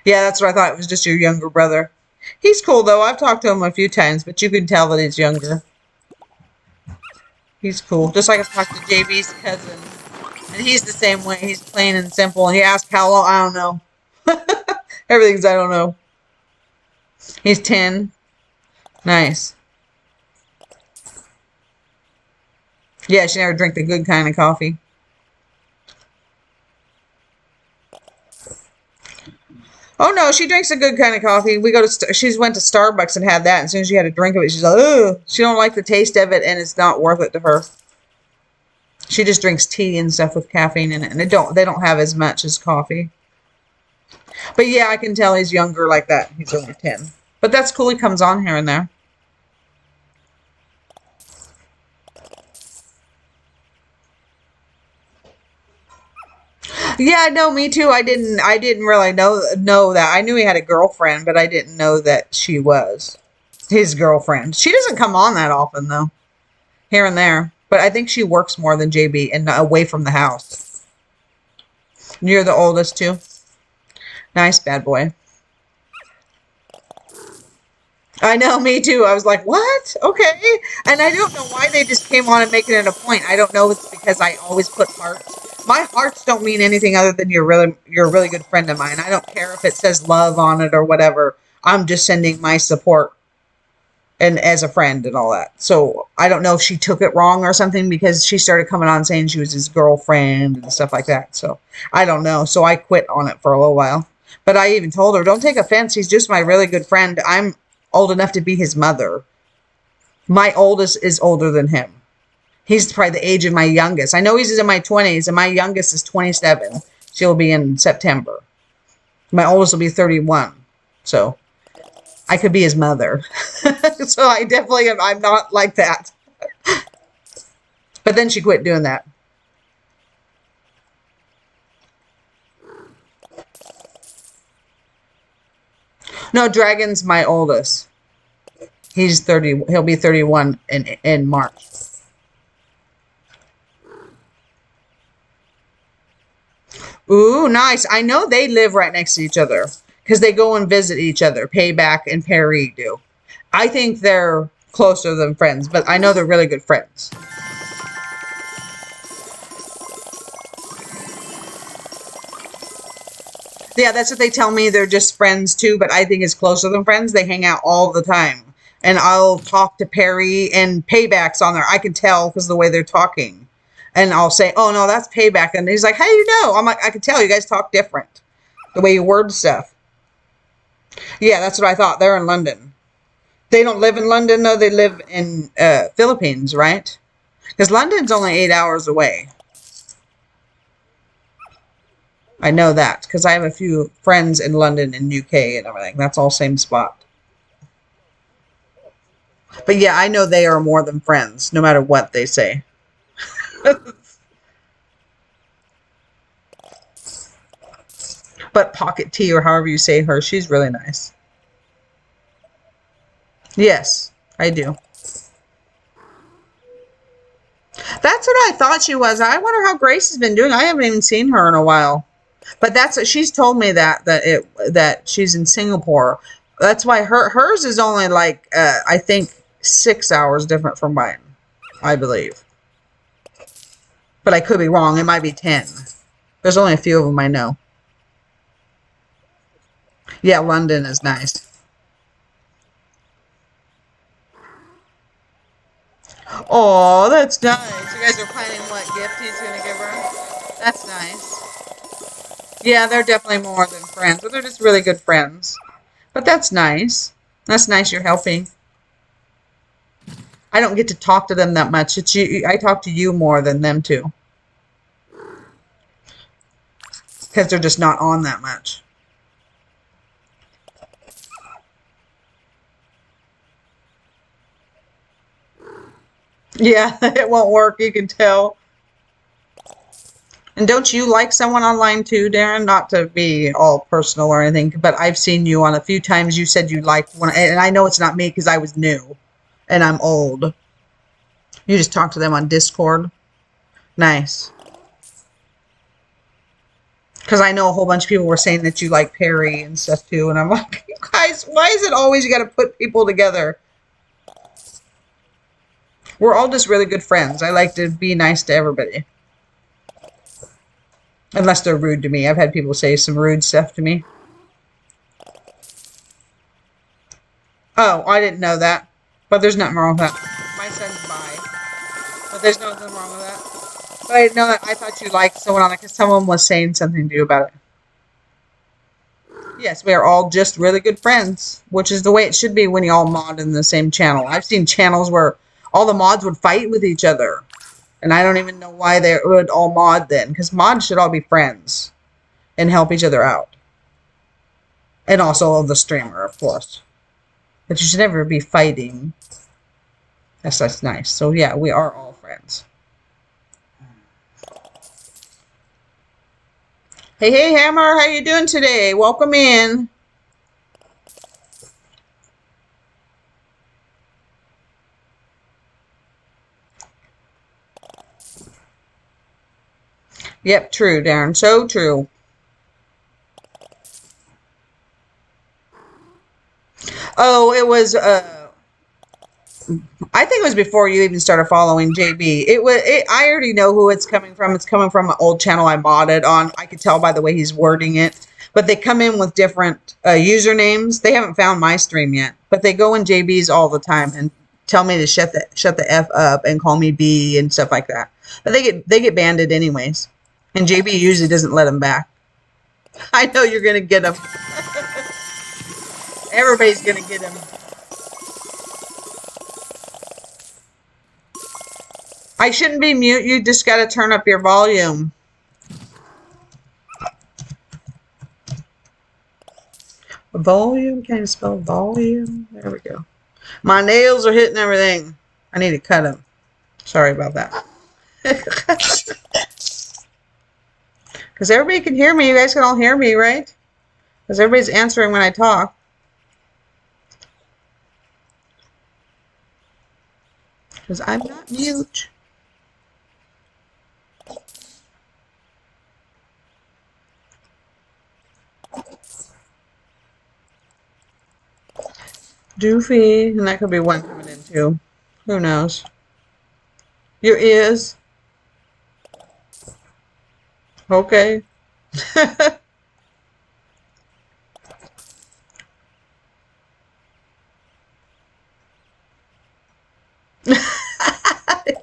Yeah, that's what I thought. It was just your younger brother. He's cool, though. I've talked to him a few times, but you can tell that he's younger. He's cool. Just like I've talked to JB's cousin. And he's the same way. He's plain and simple. And he asked how long. I don't know. Everything's I don't know. He's 10. Nice. Yeah, she never drank the good kind of coffee. Oh no, she drinks a good kind of coffee. We go to she's went to Starbucks and had that. And as soon as she had a drink of it, she's like, ugh. She don't like the taste of it, and it's not worth it to her. She just drinks tea and stuff with caffeine in it, and they don't have as much as coffee. But yeah, I can tell he's younger like that. He's only 10. But that's cool. He comes on here and there. Yeah, no, me too. I didn't really know that. I knew he had a girlfriend, but I didn't know that she was his girlfriend. She doesn't come on that often though. Here and there. But I think she works more than JB and away from the house. You're the oldest too? Nice, bad boy. I know, me too. I was like, what? Okay. And I don't know why they just came on and making it a point. I don't know if it's because I always put hearts. My hearts don't mean anything other than you're a really good friend of mine. I don't care if it says love on it or whatever. I'm just sending my support and as a friend and all that. So I don't know if she took it wrong or something because she started coming on saying she was his girlfriend and stuff like that. So I don't know. So I quit on it for a little while. But I even told her, don't take offense. He's just my really good friend. I'm old enough to be his mother. My oldest is older than him. He's probably the age of my youngest. I know he's in my 20s, and my youngest is 27. She'll be in September. My oldest will be 31. So, I could be his mother. So I definitely am. I'm not like that. But then she quit doing that. No, Dragon's my oldest. He's 30. He'll be 31 in March. Ooh, nice. I know they live right next to each other because they go and visit each other. Payback and Perry do. I think they're closer than friends, but I know they're really good friends. Yeah, that's what they tell me. They're just friends too, but I think it's closer than friends. They hang out all the time. And I'll talk to Perry and Payback's on there. I can tell because the way they're talking. And I'll say, oh no, that's Payback. And he's like, how do you know? I'm like, I can tell you guys talk different. The way you word stuff. Yeah, that's what I thought. They're in London. They don't live in London, though. They live in Philippines, right? Because London's only 8 hours away. I know that because I have a few friends in London and UK and everything. That's all same spot. But yeah, I know they are more than friends, no matter what they say. But Pocket T, or however you say her, she's really nice. Yes, I do. That's what I thought she was. I wonder how Grace has been doing. I haven't even seen her in a while. But that's what she's told me that she's in Singapore. That's why hers is only like I think 6 hours different from mine, I believe. But I could be wrong. It might be 10. There's only a few of them I know. Yeah, London is nice. Oh, that's nice. You guys are planning what gift he's going to give her? That's nice. Yeah, they're definitely more than friends, but they're just really good friends. But that's nice. That's nice you're helping. I don't get to talk to them that much. It's you. I talk to you more than them two. Because they're just not on that much. Yeah, it won't work. You can tell. And don't you like someone online too, Darren? Not to be all personal or anything, but I've seen you on a few times. You said you liked one, and I know it's not me because I was new, and I'm old. You just talk to them on Discord. Nice. Because I know a whole bunch of people were saying that you like Perry and stuff too, and I'm like, you guys, why is it always you got to put people together? We're all just really good friends. I like to be nice to everybody. Unless they're rude to me. I've had people say some rude stuff to me. Oh, I didn't know that. But there's nothing wrong with that. My son's bi. But there's nothing wrong with that. But I didn't know that. I thought you liked someone on it because someone was saying something to you about it. Yes, we are all just really good friends, which is the way it should be when you all mod in the same channel. I've seen channels where all the mods would fight with each other. And I don't even know why they would all mod then. Because mods should all be friends. And help each other out. And also the streamer, of course. But you should never be fighting. That's nice. So yeah, we are all friends. Hey, hey, Hammer. How you doing today? Welcome in. Yep, true, Darren. So true. Oh, it was, I think it was before you even started following JB. I already know who it's coming from. It's coming from an old channel I modded on. I could tell by the way he's wording it. But they come in with different usernames. They haven't found my stream yet. But they go in JB's all the time and tell me to shut the F up and call me B and stuff like that. But they get banned anyways. And JB usually doesn't let them back. I know you're going to get them. Everybody's going to get them. I shouldn't be mute. You just got to turn up your volume. Volume, can you spell volume? There we go. My nails are hitting everything. I need to cut them. Sorry about that. Because everybody can hear me. You guys can all hear me, right? Because everybody's answering when I talk. Because I'm not mute. Doofy. And that could be one coming in too. Who knows? Your ears. Okay.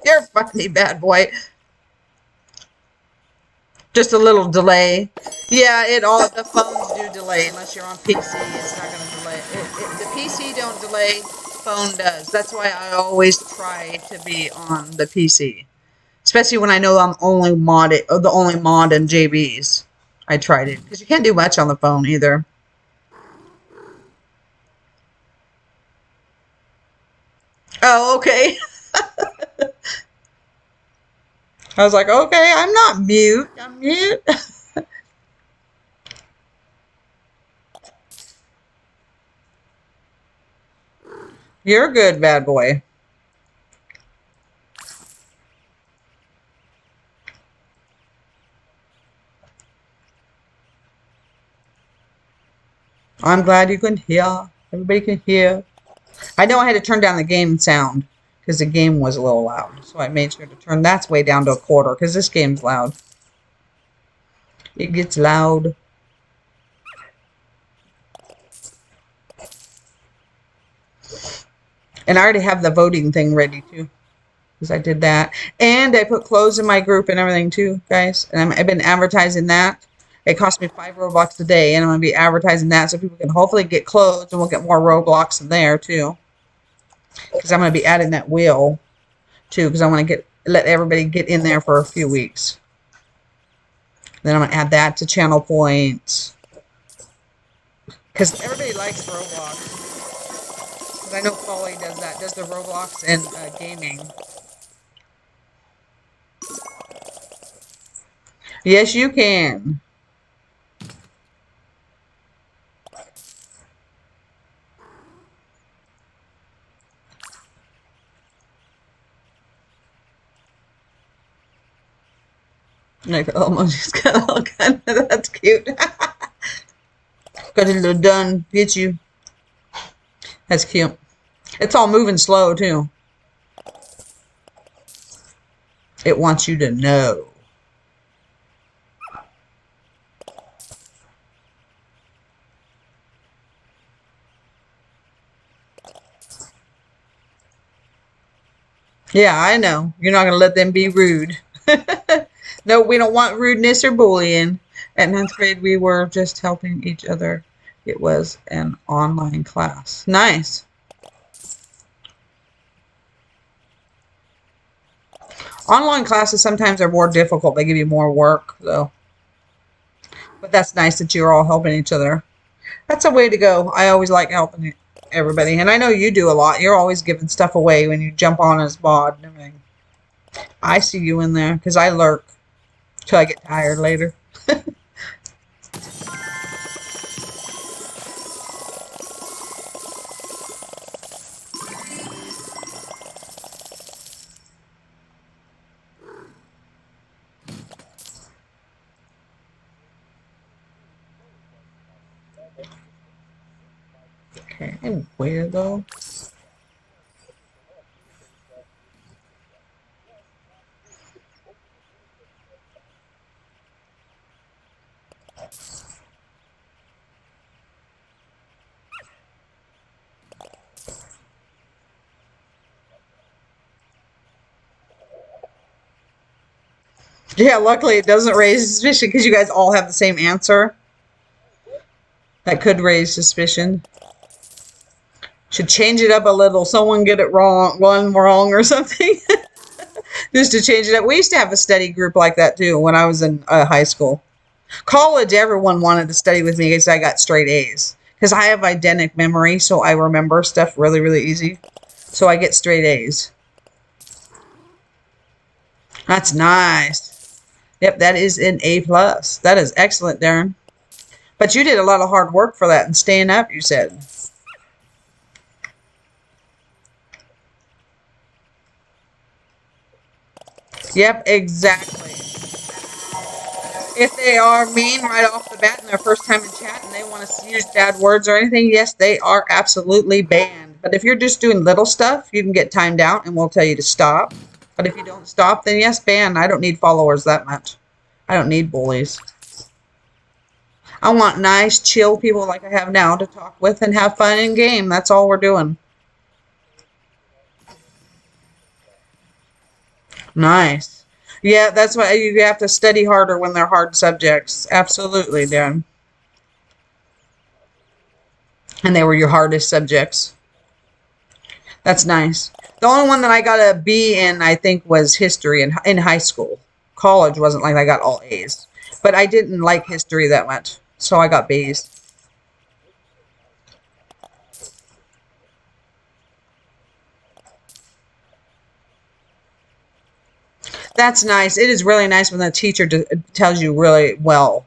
You're funny, bad boy. Just a little delay. Yeah, the phones do delay unless you're on PC. It's not going to delay. The PC don't delay. Phone does. That's why I always try to be on the PC, especially when I know I'm the only mod in JB's. I tried it because you can't do much on the phone either. Oh, okay. I was like, okay, I'm not mute. I'm mute. You're good, bad boy. I'm glad you can hear. Everybody can hear. I know I had to turn down the game sound because the game was a little loud. So I made sure to turn that way down to a quarter because this game's loud. It gets loud. And I already have the voting thing ready too. Because I did that. And I put clothes in my group and everything too, guys. And I've been advertising that. It cost me 5 Robux a day. And I'm going to be advertising that so people can hopefully get clothes. And we'll get more Roblox in there too. Because I'm going to be adding that wheel too. Because I want to let everybody get in there for a few weeks. Then I'm going to add that to channel points. Because everybody likes Roblox. Because I know Polly does that. Does the Roblox and gaming. Yes, you can. Like, almost just got all kind of, that's cute. Got a little done. Get you. That's cute. It's all moving slow, too. It wants you to know. Yeah, I know. You're not going to let them be rude. No, we don't want rudeness or bullying. At 9th grade, we were just helping each other. It was an online class. Nice. Online classes sometimes are more difficult. They give you more work, though. But that's nice that you're all helping each other. That's a way to go. I always like helping everybody. And I know you do a lot. You're always giving stuff away when you jump on as mod and everything. I see you in there because I lurk till I get tired later. Okay, and where though? Yeah, luckily it doesn't raise suspicion because you guys all have the same answer. That could raise suspicion. Should change it up a little. Someone get it wrong, one wrong or something. Just to change it up. We used to have a study group like that too when I was in high school. College, everyone wanted to study with me because I got straight A's. Because I have eidetic memory, so I remember stuff really, really easy. So I get straight A's. That's nice. Yep, that is an A+. That is excellent, Darren. But you did a lot of hard work for that and staying up, you said. Yep, exactly. If they are mean right off the bat in their first time in chat and they want to use bad words or anything, yes, they are absolutely banned. But if you're just doing little stuff, you can get timed out and we'll tell you to stop. But if you don't stop, then yes, ban. I don't need followers that much. I don't need bullies. I want nice, chill people like I have now to talk with and have fun in game. That's all we're doing. Nice. Yeah, that's why you have to study harder when they're hard subjects. Absolutely, Dan. And they were your hardest subjects. That's nice. The only one that I got a B in, I think, was history in high school. College wasn't like I got all A's. But I didn't like history that much, so I got B's. That's nice. It is really nice when the teacher tells you really well.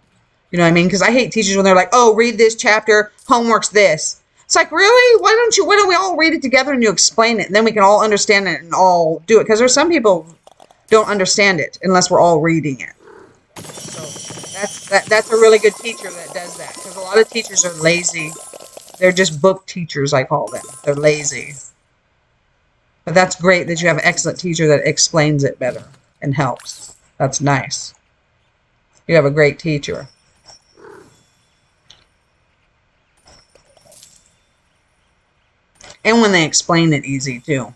You know what I mean? Because I hate teachers when they're like, oh, read this chapter, homework's this. It's like, really? Why don't we all read it together and you explain it? And then we can all understand it and all do it. Because there's some people don't understand it unless we're all reading it. So that's a really good teacher that does that. Because a lot of teachers are lazy. They're just book teachers, I call them. They're lazy. But that's great that you have an excellent teacher that explains it better and helps. That's nice. You have a great teacher. And when they explain it easy, too.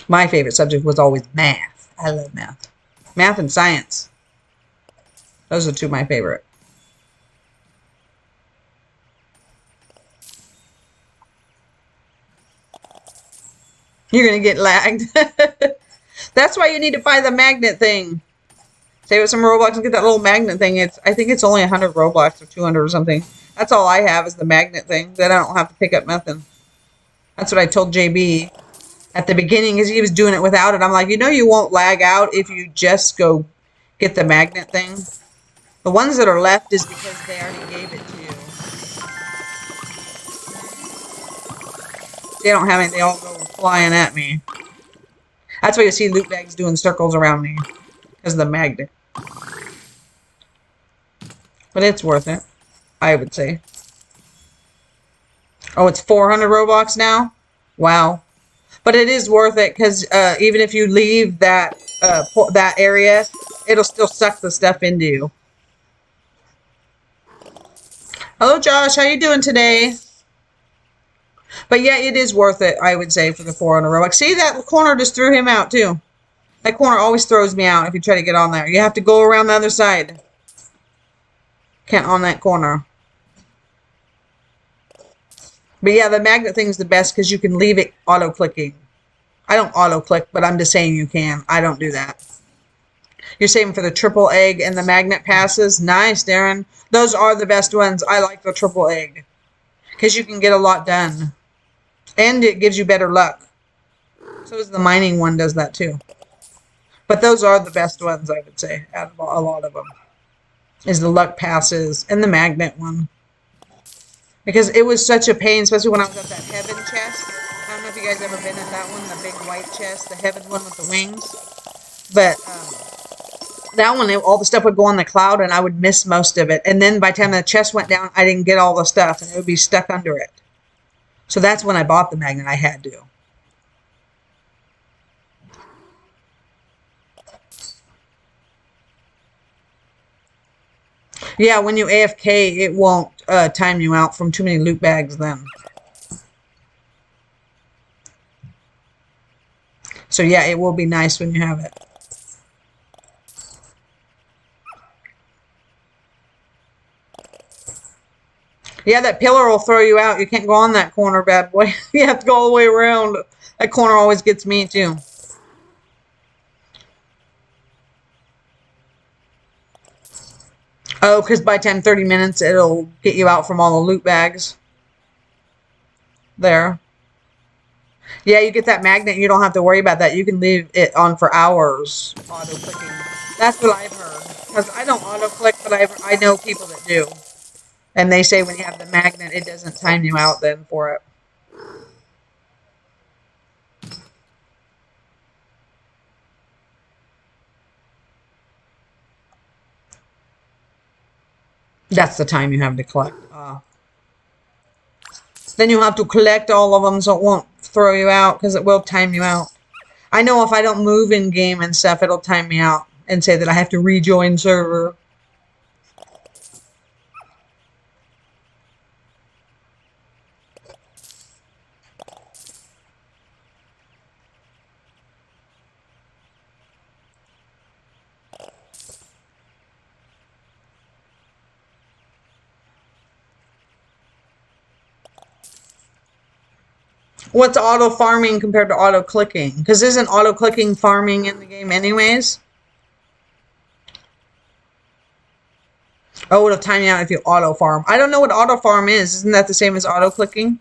My favorite subject was always math. I love math. Math and science. Those are two of my favorite. You're going to get lagged. That's why you need to buy the magnet thing. Save up some Robux and get that little magnet thing. I think it's only 100 Robux or 200 or something. That's all I have is the magnet thing. Then I don't have to pick up nothing. That's what I told JB at the beginning because he was doing it without it. I'm like, you know you won't lag out if you just go get the magnet thing. The ones that are left is because they already gave it to you. They don't have any. They all go flying at me. That's why you see loot bags doing circles around me. Because of the magnet. But it's worth it, I would say. Oh, it's 400 Robux now? Wow. But it is worth it because even if you leave that that area, it'll still suck the stuff into you. Hello, Josh. How you doing today? But yeah, it is worth it, I would say, for the 400 Robux. See, that corner just threw him out, too. That corner always throws me out if you try to get on there. You have to go around the other side. Can't on that corner. But yeah, the magnet thing's the best because you can leave it auto-clicking. I don't auto-click, but I'm just saying you can. I don't do that. You're saving for the triple egg and the magnet passes. Nice, Darren. Those are the best ones. I like the triple egg. Because you can get a lot done. And it gives you better luck. So is the mining one does that too. But those are the best ones, I would say, out of a lot of them. Is the luck passes and the magnet one. Because it was such a pain, especially when I was at that heaven chest. I don't know if you guys ever been at that one, the big white chest, the heaven one with the wings. But that one, all the stuff would go on the cloud and I would miss most of it. And then by the time the chest went down, I didn't get all the stuff and it would be stuck under it. So that's when I bought the magnet. I had to. Yeah, when you AFK, it won't time you out from too many loot bags then. So yeah, it will be nice when you have it. Yeah, that pillar will throw you out. You can't go on that corner, bad boy. You have to go all the way around. That corner always gets me too. Oh, because by 10, 30 minutes, it'll get you out from all the loot bags. There. Yeah, you get that magnet. You don't have to worry about that. You can leave it on for hours, auto-clicking. That's what I've heard. Because I don't auto-click, but I know people that do. And they say when you have the magnet, it doesn't time you out then for it. That's the time you have to collect. Then you have to collect all of them so it won't throw you out because it will time you out. I know if I don't move in game and stuff, it'll time me out and say that I have to rejoin server. What's auto farming compared to auto clicking? Because isn't auto clicking farming in the game anyways? Oh, it'll time you out if you auto farm. I don't know what auto farm is. Isn't that the same as auto clicking?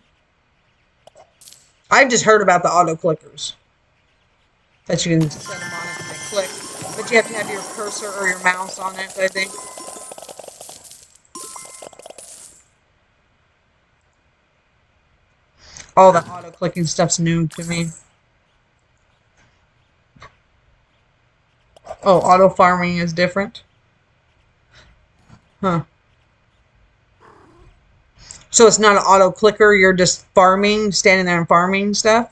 I've just heard about the auto clickers. That you can set them on it and they click. But you have to have your cursor or your mouse on it, I think. All the auto-clicking stuff's new to me. Oh, auto-farming is different? Huh. So it's not an auto-clicker, you're just farming, standing there and farming stuff?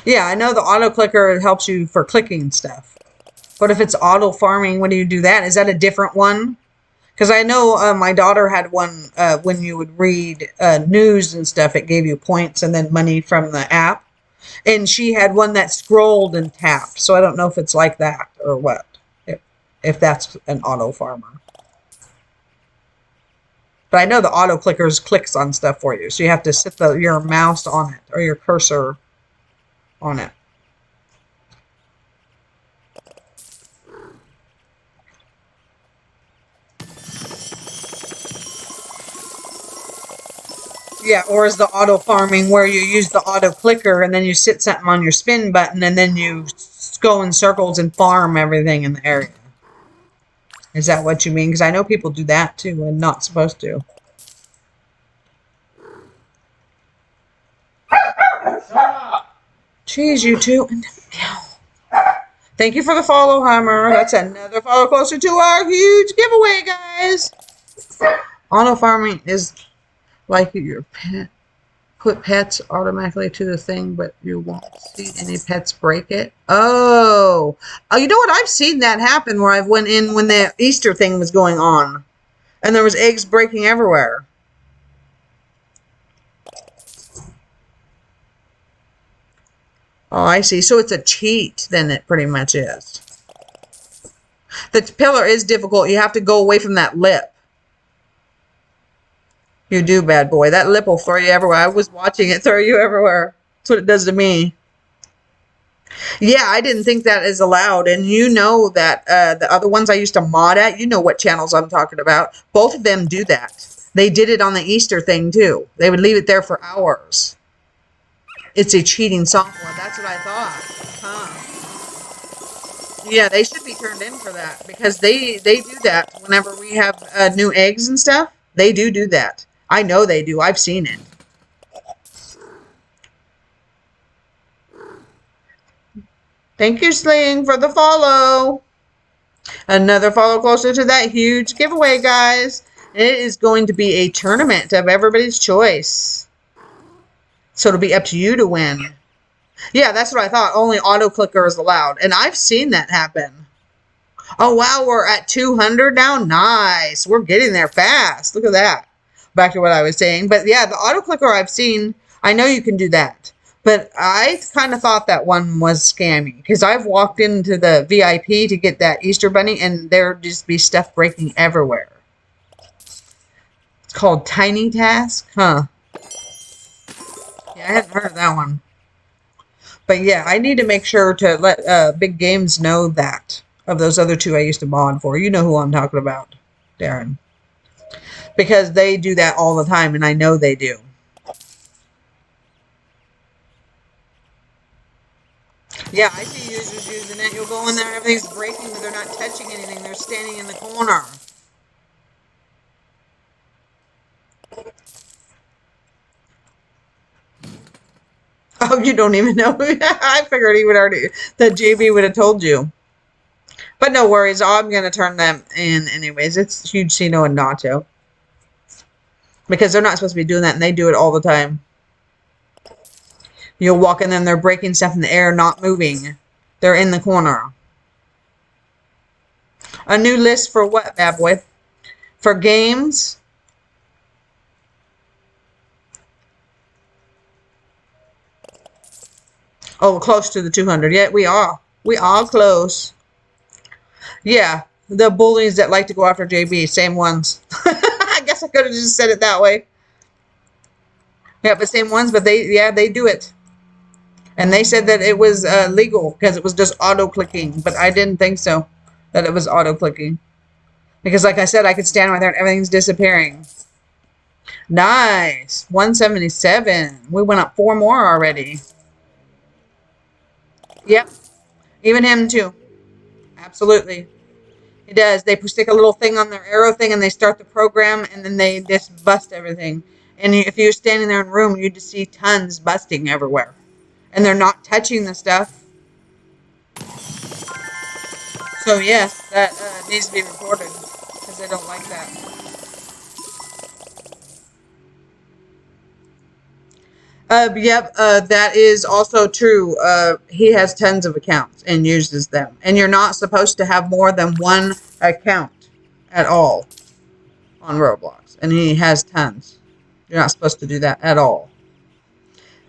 Yeah, I know the auto-clicker helps you for clicking stuff. But if it's auto farming, when do you do that? Is that a different one? Because I know my daughter had one when you would read news and stuff, it gave you points and then money from the app. And she had one that scrolled and tapped. So I don't know if it's like that or what. If that's an auto farmer. But I know the auto clickers clicks on stuff for you. So you have to sit your mouse on it or your cursor on it. Yeah, or is the auto farming where you use the auto clicker and then you sit something on your spin button and then you go in circles and farm everything in the area? Is that what you mean? Because I know people do that too and not supposed to. Jeez, you two. Thank you for the follow, Hammer. That's another follow closer to our huge giveaway, guys. Auto farming is like your pet. Put pets automatically to the thing, but you won't see any pets break it. Oh, you know what? I've seen that happen where I went in when the Easter thing was going on, and there was eggs breaking everywhere. Oh, I see. So it's a cheat, then it pretty much is. The pillar is difficult. You have to go away from that lip. You do, bad boy. That lip will throw you everywhere. I was watching it throw you everywhere. That's what it does to me. Yeah, I didn't think that is allowed. And you know that the other ones I used to mod at, you know what channels I'm talking about. Both of them do that. They did it on the Easter thing, too. They would leave it there for hours. It's a cheating software. That's what I thought. Huh. Yeah, they should be turned in for that. Because they do that whenever we have new eggs and stuff. They do that. I know they do. I've seen it. Thank you, Sling, for the follow. Another follow closer to that huge giveaway, guys. It is going to be a tournament of everybody's choice. So it'll be up to you to win. Yeah, that's what I thought. Only auto clicker is allowed. And I've seen that happen. Oh, wow, we're at 200 now? Nice. We're getting there fast. Look at that. Back to what I was saying. But yeah, the auto clicker I've seen, I know you can do that. But I kind of thought that one was scammy. Because I've walked into the VIP to get that Easter bunny, and there'd just be stuff breaking everywhere. It's called Tiny Task? Huh. Yeah, I hadn't heard of that one. But yeah, I need to make sure to let Big Games know that of those other two I used to mod for. You know who I'm talking about, Darren. Because they do that all the time, and I know they do. Yeah, I see users using it. You'll go in there and everything's breaking, but they're not touching anything. They're standing in the corner. Oh, you don't even know. I figured he would already, that JB would have told you. But no worries. I'm going to turn them in anyways. It's Huge Sino and Nacho. Because they're not supposed to be doing that, and they do it all the time. You'll walk in and they're breaking stuff in the air, not moving. They're in the corner. A new list for what, bad boy? For games? Oh, close to the 200. Yeah, we are. We are close. Yeah, the bullies that like to go after JB, same ones. I guess I could have just said it that way. Yeah, but same ones, but they do it. And they said that it was legal because it was just auto-clicking, but I didn't think so, that it was auto-clicking. Because like I said, I could stand right there and everything's disappearing. Nice. 177. We went up 4 more already. Yep. Even him too. Absolutely. It does. They stick a little thing on their arrow thing and they start the program and then they just bust everything. And if you're standing there in a room, you just see tons busting everywhere. And they're not touching the stuff. So yes, that needs to be reported because they don't like that. Yep, that is also true. He has tons of accounts and uses them. And you're not supposed to have more than one account at all on Roblox. And he has tons. You're not supposed to do that at all.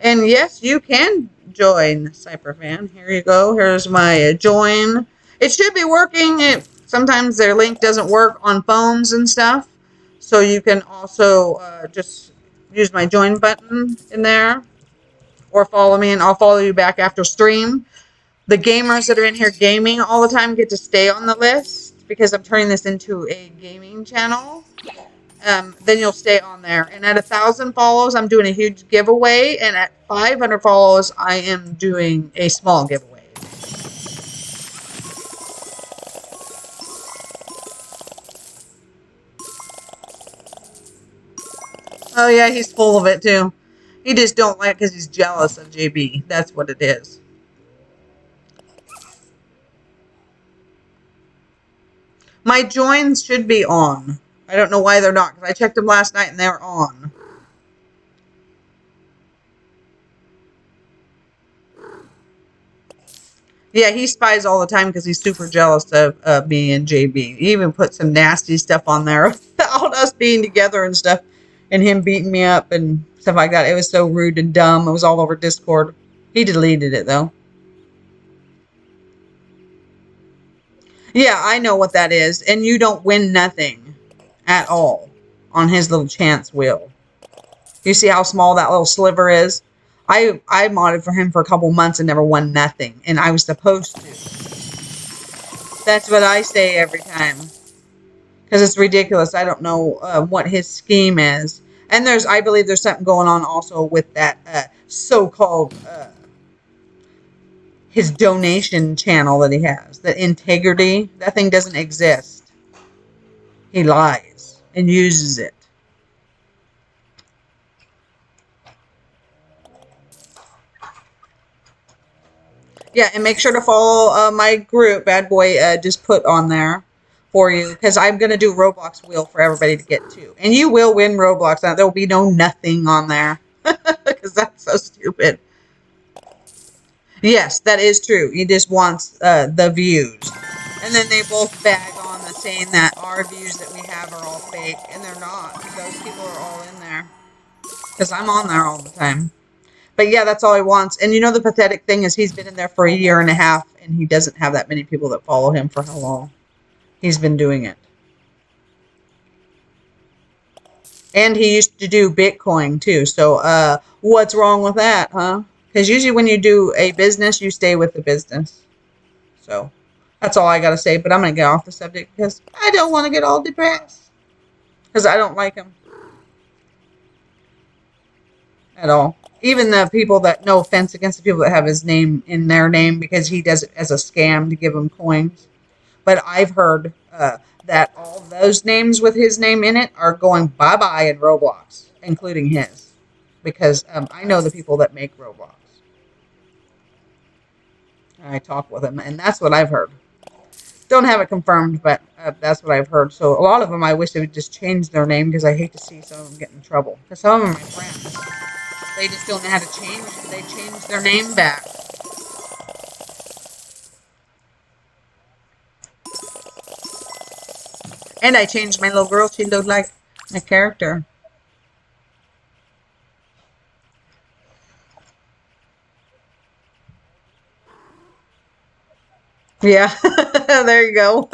And yes, you can join Cyberfan. Here you go. Here's my join. It should be working. Sometimes their link doesn't work on phones and stuff. So you can also just use my join button in there. Or follow me and I'll follow you back after stream. The gamers that are in here gaming all the time get to stay on the list because I'm turning this into a gaming channel. Then you'll stay on there. And at 1,000 follows, I'm doing a huge giveaway. And at 500 follows, I am doing a small giveaway. Oh yeah, he's full of it too. He just don't like it because he's jealous of JB. That's what it is. My joins should be on. I don't know why they're not, because I checked them last night and they're on. Yeah, he spies all the time because he's super jealous of me and JB. He even put some nasty stuff on there about us being together and stuff, and him beating me up and stuff like that. It was so rude and dumb. It was all over Discord. He deleted it, though. Yeah, I know what that is. And you don't win nothing at all on his little chance wheel. You see how small that little sliver is? I modded for him for a couple months and never won nothing. And I was supposed to. That's what I say every time. Because it's ridiculous. I don't know what his scheme is. And I believe there's something going on also with that so-called his donation channel that he has. The integrity. That thing doesn't exist. He lies and uses it. Yeah, and make sure to follow my group, Bad Boy just put on there for you, because I'm going to do Roblox Wheel for everybody to get to. And you will win Roblox. There will be no nothing on there, because that's so stupid. Yes, that is true. He just wants the views. And then they both bag on the saying that our views that we have are all fake, and they're not. Those people are all in there, because I'm on there all the time. But yeah, that's all he wants. And you know the pathetic thing is he's been in there for 1.5 years and he doesn't have that many people that follow him for how long he's been doing it. And he used to do Bitcoin too. So what's wrong with that, huh? Because usually when you do a business, you stay with the business. So that's all I got to say. But I'm going to get off the subject because I don't want to get all depressed. Because I don't like him at all. Even the people that, no offense against the people that have his name in their name because he does it as a scam to give them coins. But I've heard that all those names with his name in it are going bye-bye in Roblox, including his. Because I know the people that make Roblox. I talk with them, and that's what I've heard. Don't have it confirmed, but that's what I've heard. So a lot of them, I wish they would just change their name because I hate to see some of them get in trouble. Because some of them are my friends. They just don't know how to change. They change their name back. And I changed my little girl. She looked like my character. Yeah, there you go.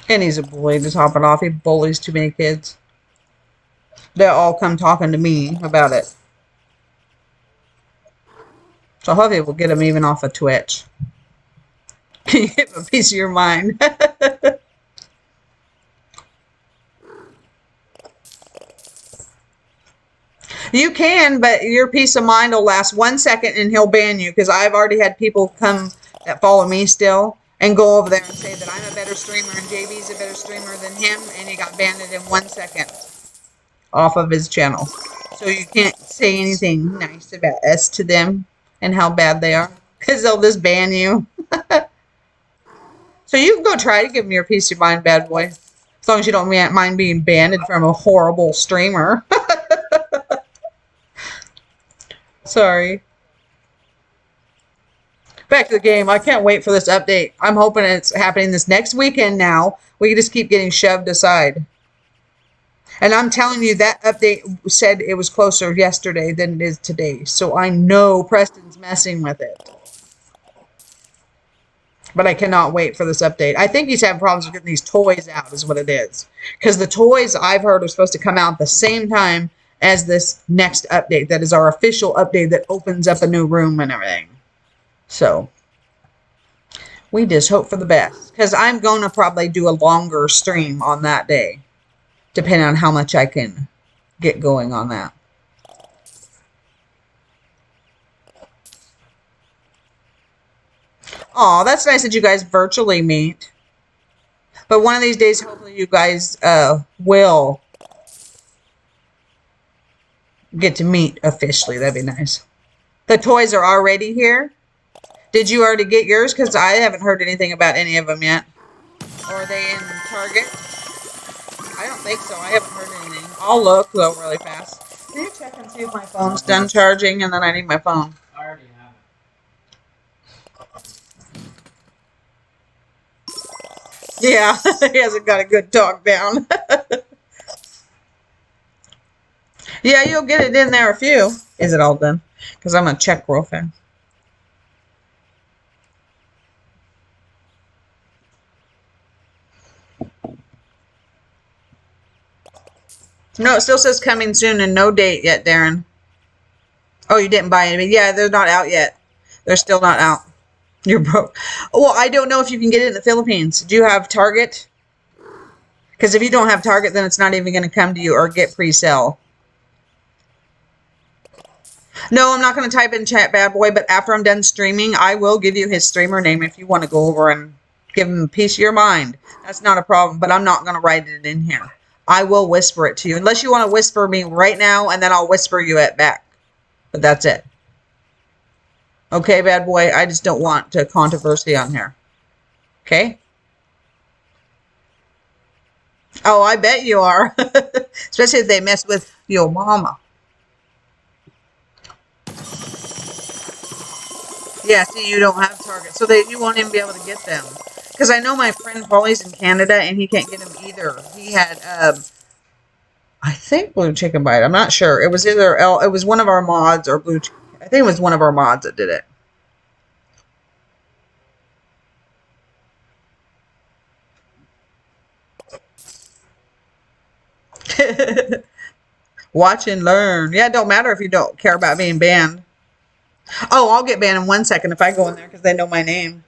And he's a bully to top it off. He bullies too many kids. They all come talking to me about it. So hopefully we'll get him even off of Twitch. Can you give a piece of your mind? You can, but your peace of mind will last 1 second and he'll ban you because I've already had people come that follow me still and go over there and say that I'm a better streamer and JB's a better streamer than him, and he got banned in 1 second off of his channel. So you can't say anything nice about us to them and how bad they are because they'll just ban you. So you can go try to give them your peace of mind, bad boy. As long as you don't mind being banned from a horrible streamer. Sorry. Back to the game. I can't wait for this update. I'm hoping it's happening this next weekend now. We can just keep getting shoved aside. And I'm telling you, that update said it was closer yesterday than it is today. So I know Preston's messing with it. But I cannot wait for this update. I think he's having problems with getting these toys out is what it is. Because the toys I've heard are supposed to come out at the same time as this next update. That is our official update that opens up a new room and everything. So we just hope for the best. Because I'm going to probably do a longer stream on that day. Depending on how much I can get going on that. Aw, that's nice that you guys virtually meet. But one of these days, hopefully you guys will get to meet officially. That'd be nice. The toys are already here. Did you already get yours? Because I haven't heard anything about any of them yet. Or are they in Target? I don't think so. I haven't heard anything. I'll look, though, really fast. Can you check and see if my phone's done charging? And then I need my phone. I already have it. Yeah, he hasn't got a good talk down. Yeah, you'll get it in there a few. Is it all done? Because I'm going to check real fast. No, it still says coming soon and no date yet, Darren. Oh, you didn't buy any? Yeah, they're not out yet. They're still not out. You're broke. Well, I don't know if you can get it in the Philippines. Do you have Target? Because if you don't have Target, then it's not even going to come to you or get pre-sale. No, I'm not going to type in chat, bad boy, but after I'm done streaming, I will give you his streamer name if you want to go over and give him a piece of your mind. That's not a problem, but I'm not going to write it in here. I will whisper it to you. Unless you want to whisper me right now, and then I'll whisper you it back. But that's it. Okay, bad boy? I just don't want controversy on here. Okay? Oh, I bet you are. Especially if they mess with your mama. Yeah, see, you don't have Target. So you won't even be able to get them. Because I know my friend Paulie's in Canada, and he can't get them either. He had, I think Blue Chicken Bite. I'm not sure. It was either, it was one of our mods or Blue Chicken. I think it was one of our mods that did it. Watch and learn. Yeah, it don't matter if you don't care about being banned. Oh, I'll get banned in 1 second if I go in there because they know my name.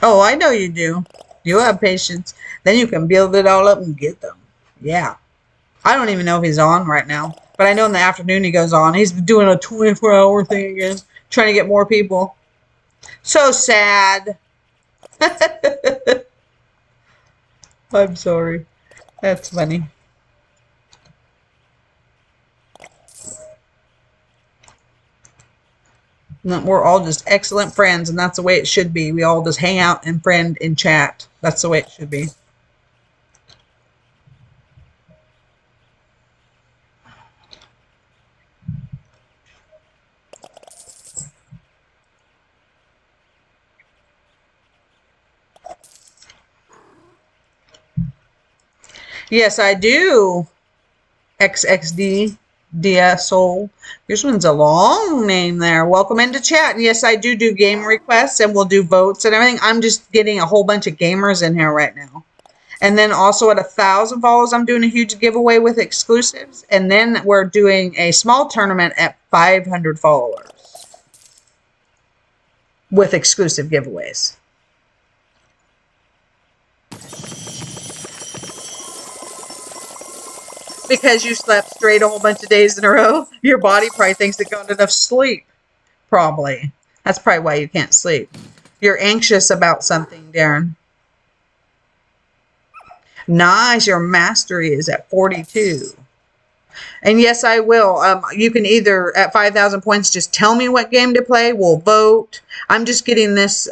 Oh, I know you do. You have patience. Then you can build it all up and get them. Yeah. I don't even know if he's on right now. But I know in the afternoon he goes on. He's doing a 24-hour thing again. Trying to get more people. So sad. I'm sorry. That's funny. We're all just excellent friends, and that's the way it should be. We all just hang out and friend and chat. That's the way it should be. Yes, I do. XXD. Dia Soul. This one's a long name there. Welcome into chat. And yes, I do game requests and we'll do votes and everything. I'm just getting a whole bunch of gamers in here right now. And then also at 1,000 follows, I'm doing a huge giveaway with exclusives. And then we're doing a small tournament at 500 followers with exclusive giveaways. Because you slept straight a whole bunch of days in a row, your body probably thinks it got enough sleep. Probably. That's probably why you can't sleep. You're anxious about something, Darren. Nice. Your mastery is at 42. And yes, I will. You can either, at 5,000 points, just tell me what game to play. We'll vote. I'm just getting this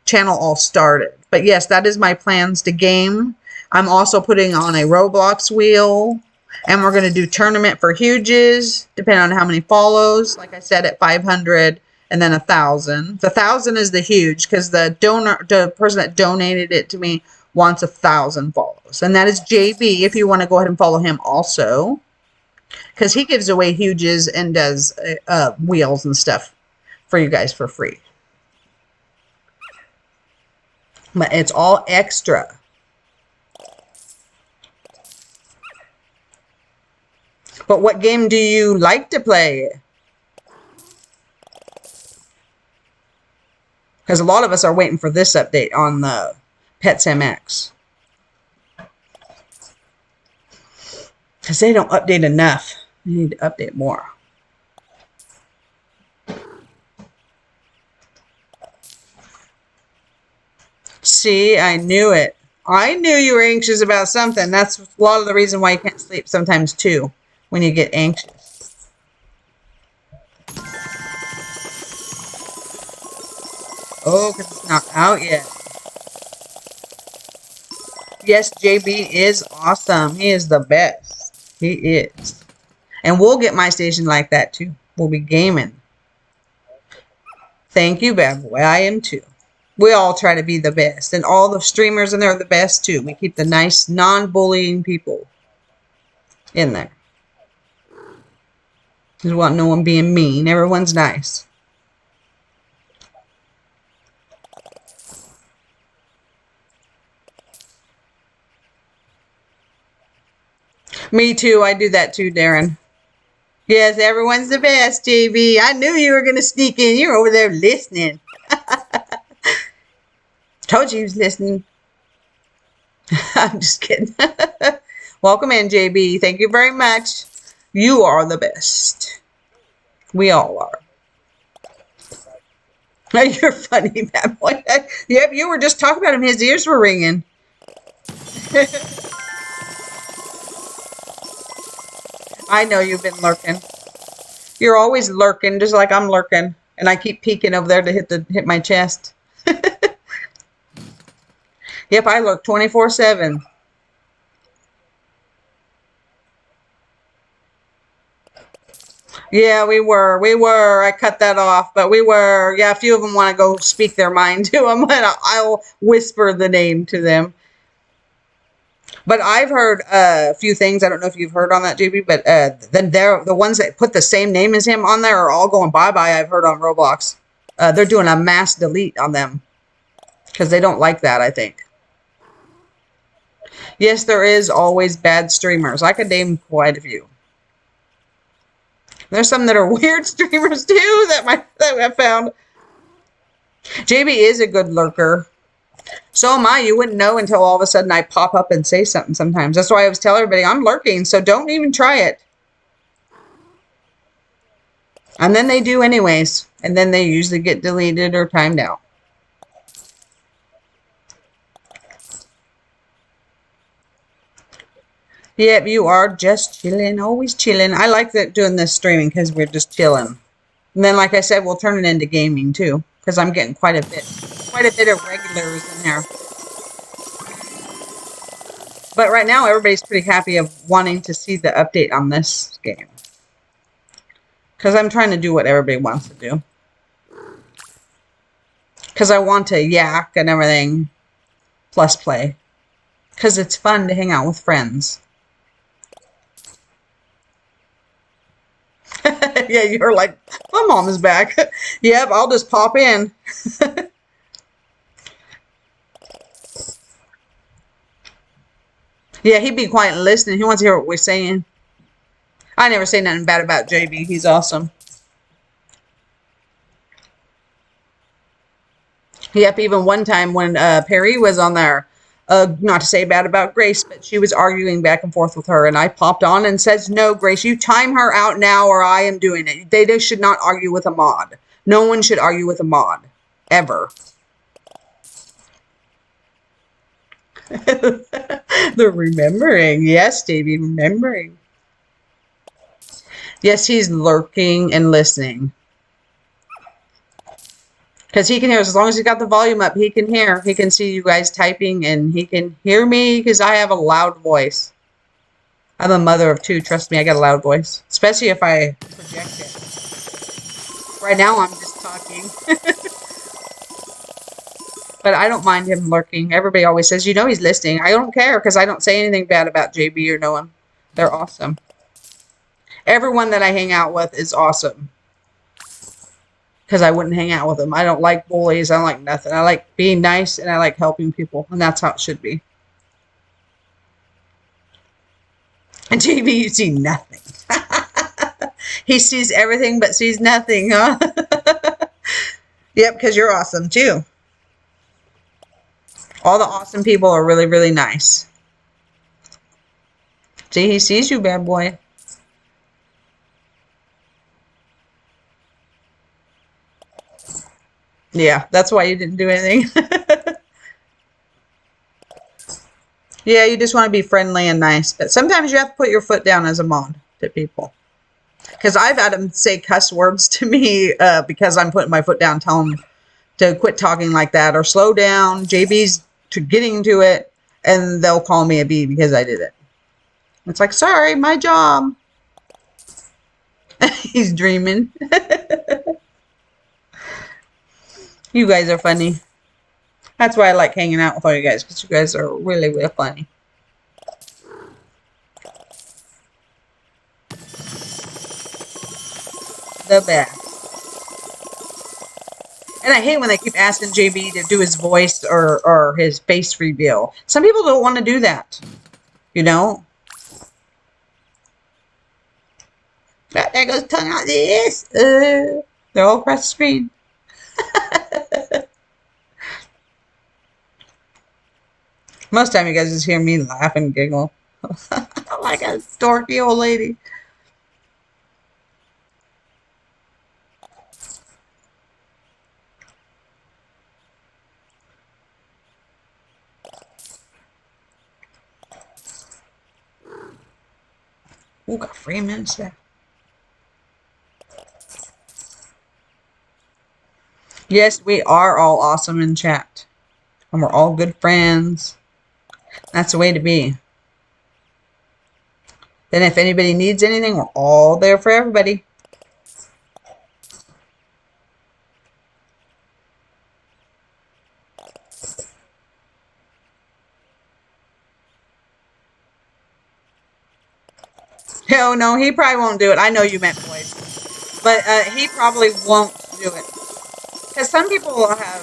channel all started. But yes, that is my plans to game. I'm also putting on a Roblox wheel. And we're going to do tournament for huges, depending on how many follows. Like I said, at 500 and then 1,000. The 1,000 is the huge because the person that donated it to me wants 1,000 follows. And that is JB, if you want to go ahead and follow him also. Because he gives away huges and does wheels and stuff for you guys for free. But it's all extra. But what game do you like to play? Because a lot of us are waiting for this update on the Pets MX. Because they don't update enough. They need to update more. See, I knew it. I knew you were anxious about something. That's a lot of the reason why you can't sleep sometimes too. When you get anxious. Oh, because it's not out yet. Yes, JB is awesome. He is the best. He is. And we'll get my station like that too. We'll be gaming. Thank you, bad boy. I am too. We all try to be the best. And all the streamers in there are the best too. We keep the nice, non-bullying people in there. We want no one being mean. Everyone's nice. Me too. I do that too, Darren. Yes, everyone's the best, JB. I knew you were going to sneak in. You're over there listening. Told you he was listening. I'm just kidding. Welcome in, JB. Thank you very much. You are the best. We all are. You're funny, bad boy. Yep, you were just talking about him. His ears were ringing. I know you've been lurking. You're always lurking, just like I'm lurking. And I keep peeking over there to hit my chest. Yep, I lurk 24/7. Yeah, we were. I cut that off, but we were. Yeah, a few of them want to go speak their mind to them, and I'll whisper the name to them. But I've heard a few things. I don't know if you've heard on that, JB, but then the ones that put the same name as him on there are all going bye-bye, I've heard on Roblox. They're doing a mass delete on them. Because they don't like that, I think. Yes, there is always bad streamers. I could name quite a few. There's some that are weird streamers too that I found. JB is a good lurker. So am I. You wouldn't know until all of a sudden I pop up and say something sometimes. That's why I always tell everybody I'm lurking, so don't even try it. And then they do anyways. And then they usually get deleted or timed out. Yep, you are just chilling, always chilling. I like that doing this streaming because we're just chilling. And then, like I said, we'll turn it into gaming too, because I'm getting quite a bit of regulars in here. But right now, everybody's pretty happy of wanting to see the update on this game, because I'm trying to do what everybody wants to do. Because I want to yak and everything, plus play, because it's fun to hang out with friends. Yeah, you're like, my mom is back. Yep, I'll just pop in. Yeah, he'd be quiet and listening. He wants to hear what we're saying. I never say nothing bad about JB. He's awesome. Yep, even one time when Perry was on there, not to say bad about Grace, but she was arguing back and forth with her, and I popped on and says, no, Grace, you time her out now or I am doing it. They just should not argue with a mod. No one should argue with a mod. Ever. They're remembering. Yes, Davey, remembering. Yes, he's lurking and listening. Because he can hear us. As long as he's got the volume up, he can hear. He can see you guys typing, and he can hear me because I have a loud voice. I'm a mother of two. Trust me, I got a loud voice. Especially if I project it. Right now, I'm just talking. But I don't mind him lurking. Everybody always says, you know he's listening. I don't care because I don't say anything bad about JB or no one. They're awesome. Everyone that I hang out with is awesome. Because I wouldn't hang out with them. I don't like bullies. I don't like nothing. I like being nice and I like helping people. And that's how it should be. And JB, you see nothing. He sees everything but sees nothing, huh? Yep, because you're awesome too. All the awesome people are really, really nice. See, he sees you, bad boy. Yeah, that's why you didn't do anything. Yeah, you just want to be friendly and nice. But sometimes you have to put your foot down as a mod to people. Because I've had them say cuss words to me because I'm putting my foot down, telling them to quit talking like that or slow down. JB's getting to it, and they'll call me a B because I did it. It's like, sorry, my job. He's dreaming. You guys are funny. That's why I like hanging out with all you guys, because you guys are really, really funny. The best. And I hate when they keep asking JB to do his voice or his face reveal. Some people don't want to do that. You know? There goes tongue out this. They're all across the screen. Most time you guys just hear me laugh and giggle. Like a dorky old lady. Ooh, got 3 minutes there. Yes, we are all awesome in chat. And we're all good friends. That's the way to be. Then if anybody needs anything, we're all there for everybody. Oh, no, he probably won't do it. I know you meant boys. But he probably won't do it. Because some people have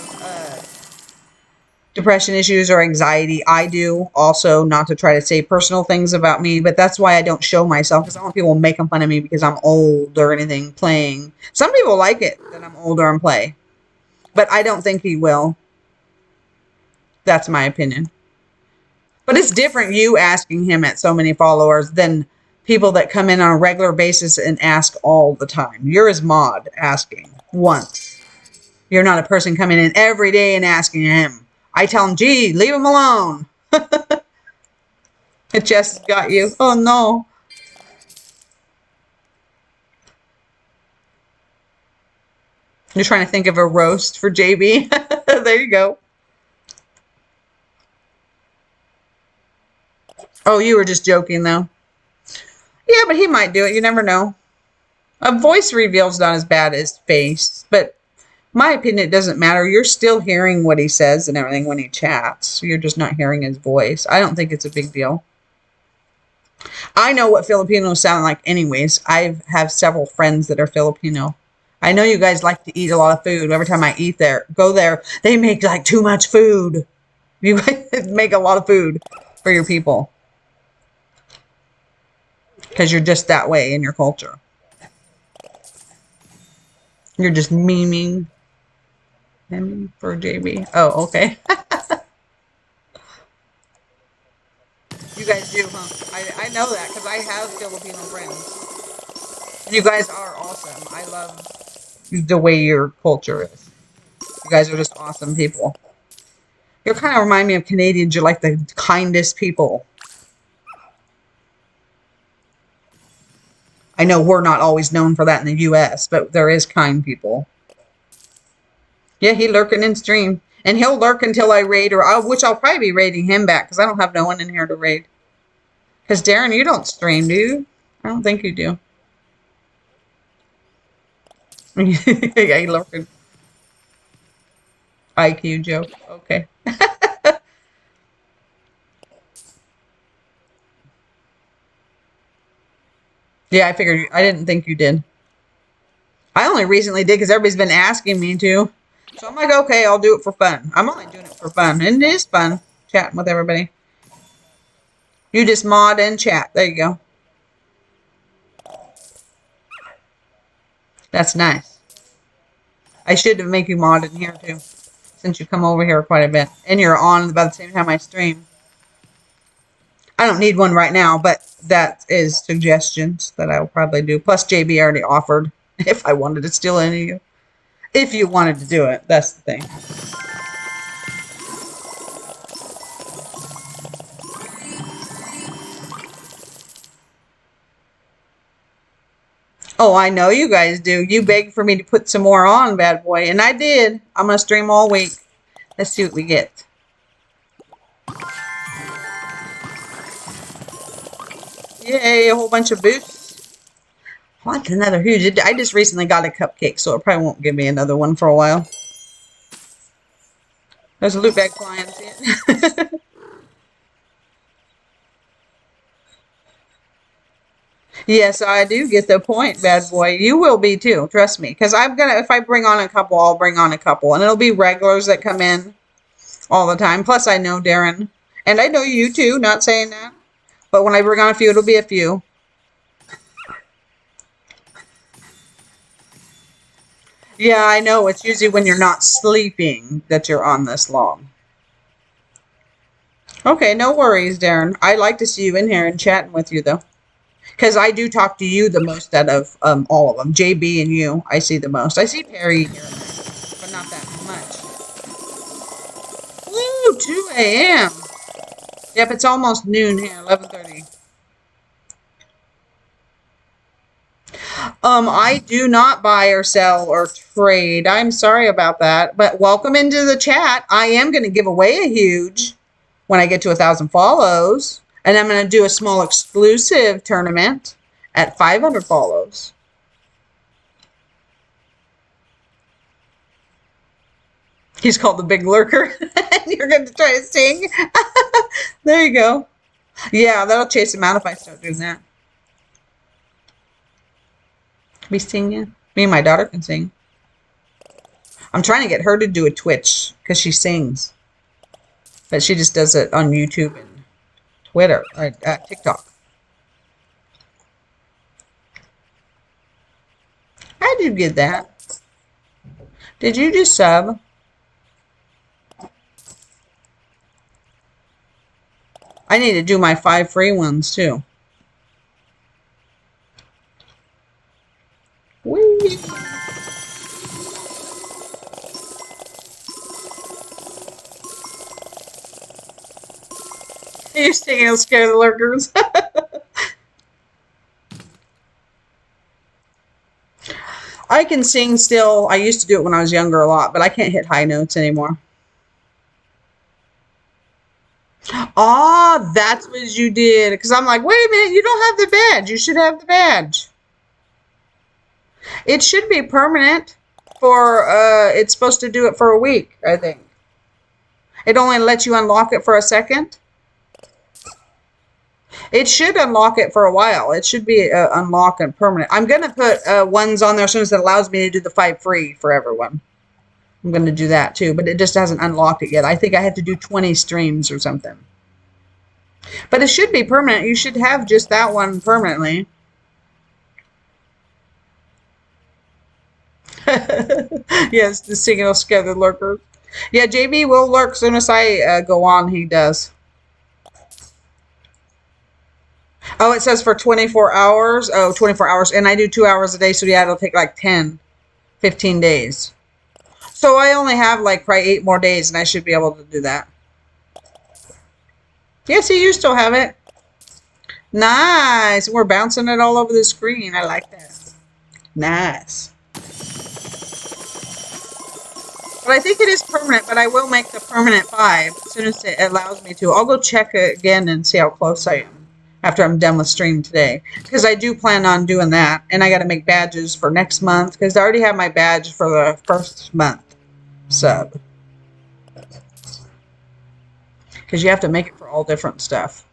depression issues or anxiety. I do also, not to try to say personal things about me, but that's why I don't show myself, because I don't want people making fun of me because I'm old or anything playing. Some people like it that I'm older and play, but I don't think he will. That's my opinion. But it's different you asking him at so many followers than people that come in on a regular basis and ask all the time. You're his mod asking once. You're not a person coming in every day and asking him. I tell him, gee, leave him alone. It just got you. Oh, no. You're trying to think of a roast for JB. There you go. Oh, you were just joking, though. Yeah, but he might do it. You never know. A voice reveal's not as bad as face, but my opinion, it doesn't matter. You're still hearing what he says and everything when he chats. You're just not hearing his voice. I don't think it's a big deal. I know what Filipinos sound like anyways. I have several friends that are Filipino. I know you guys like to eat a lot of food. Every time I go there, they make like too much food. You guys make a lot of food for your people. Because you're just that way in your culture. You're just memeing him for JB. Oh, okay. You guys do, huh? I know that because I have Filipino friends. You guys are awesome. I love the way your culture is. You guys are just awesome people. You kind of remind me of Canadians. You're like the kindest people. I know we're not always known for that in the U.S., but there is kind people. Yeah, he lurking in stream. And he'll lurk until I raid, which I'll probably be raiding him back because I don't have no one in here to raid. Because Darren, you don't stream, do you? I don't think you do. Yeah, he lurking. IQ joke. Okay. Yeah, I figured. I didn't think you did. I only recently did because everybody's been asking me to. So I'm like, okay, I'll do it for fun. I'm only doing it for fun. And it is fun chatting with everybody. You just mod and chat. There you go. That's nice. I should make you mod in here too, since you come over here quite a bit. And you're on about the same time I stream. I don't need one right now, but that is suggestions that I will probably do. Plus, JB already offered if I wanted to steal any of you. If you wanted to do it, that's the thing. Oh, I know you guys do. You begged for me to put some more on, bad boy, and I did. I'm going to stream all week. Let's see what we get. Yay, a whole bunch of boosts. What's another huge? I just recently got a cupcake, so it probably won't give me another one for a while. There's a loot bag flying. See it? Yes, I do get the point, bad boy. You will be too, trust me. Because I'm gonna, if I bring on a couple, I'll bring on a couple, and it'll be regulars that come in all the time. Plus, I know Darren, and I know you too. Not saying that, but when I bring on a few, it'll be a few. Yeah, I know. It's usually when you're not sleeping that you're on this long. Okay, no worries, Darren. I like to see you in here and chatting with you though. Because I do talk to you the most out of all of them. JB and you, I see the most. I see Perry here and there, but not that much. Woo, 2 a.m. Yep, it's almost noon here, 11:30. I do not buy or sell or trade. I'm sorry about that, but welcome into the chat. I am going to give away a huge when I get to 1,000 follows. And I'm going to do a small exclusive tournament at 500 follows. He's called the Big Lurker. You're going to try to sing? There you go. Yeah, that'll chase him out if I start doing that. Be singing? Me and my daughter can sing. I'm trying to get her to do a Twitch because she sings. But she just does it on YouTube and Twitter or TikTok. How'd you get that? Did you just sub? I need to do my 5 free ones too. Whee! You're sticking to scare the lurkers. I can sing still. I used to do it when I was younger a lot, but I can't hit high notes anymore. Ah, that's what you did. Because I'm like, wait a minute, you don't have the badge. You should have the badge. It should be permanent for, it's supposed to do it for a week, I think. It only lets you unlock it for a second. It should unlock it for a while. It should be unlock and permanent. I'm going to put ones on there as soon as it allows me to do the 5 free for everyone. I'm going to do that too, but it just hasn't unlocked it yet. I think I have to do 20 streams or something. But it should be permanent. You should have just that one permanently. Yes, the singing will scare the lurkers. Yeah, JB will lurk as soon as I go on. He does. Oh, it says for 24 hours. Oh, 24 hours. And I do 2 hours a day. So, yeah, it'll take like 10, 15 days. So, I only have like probably 8 more days and I should be able to do that. Yes, you still have it. Nice. We're bouncing it all over the screen. I like that. Nice. But I think it is permanent, but I will make the permanent 5 as soon as it allows me to. I'll go check it again and see how close I am after I'm done with stream today. Because I do plan on doing that. And I got to make badges for next month. Because I already have my badge for the first month sub. Because you have to make it for all different stuff.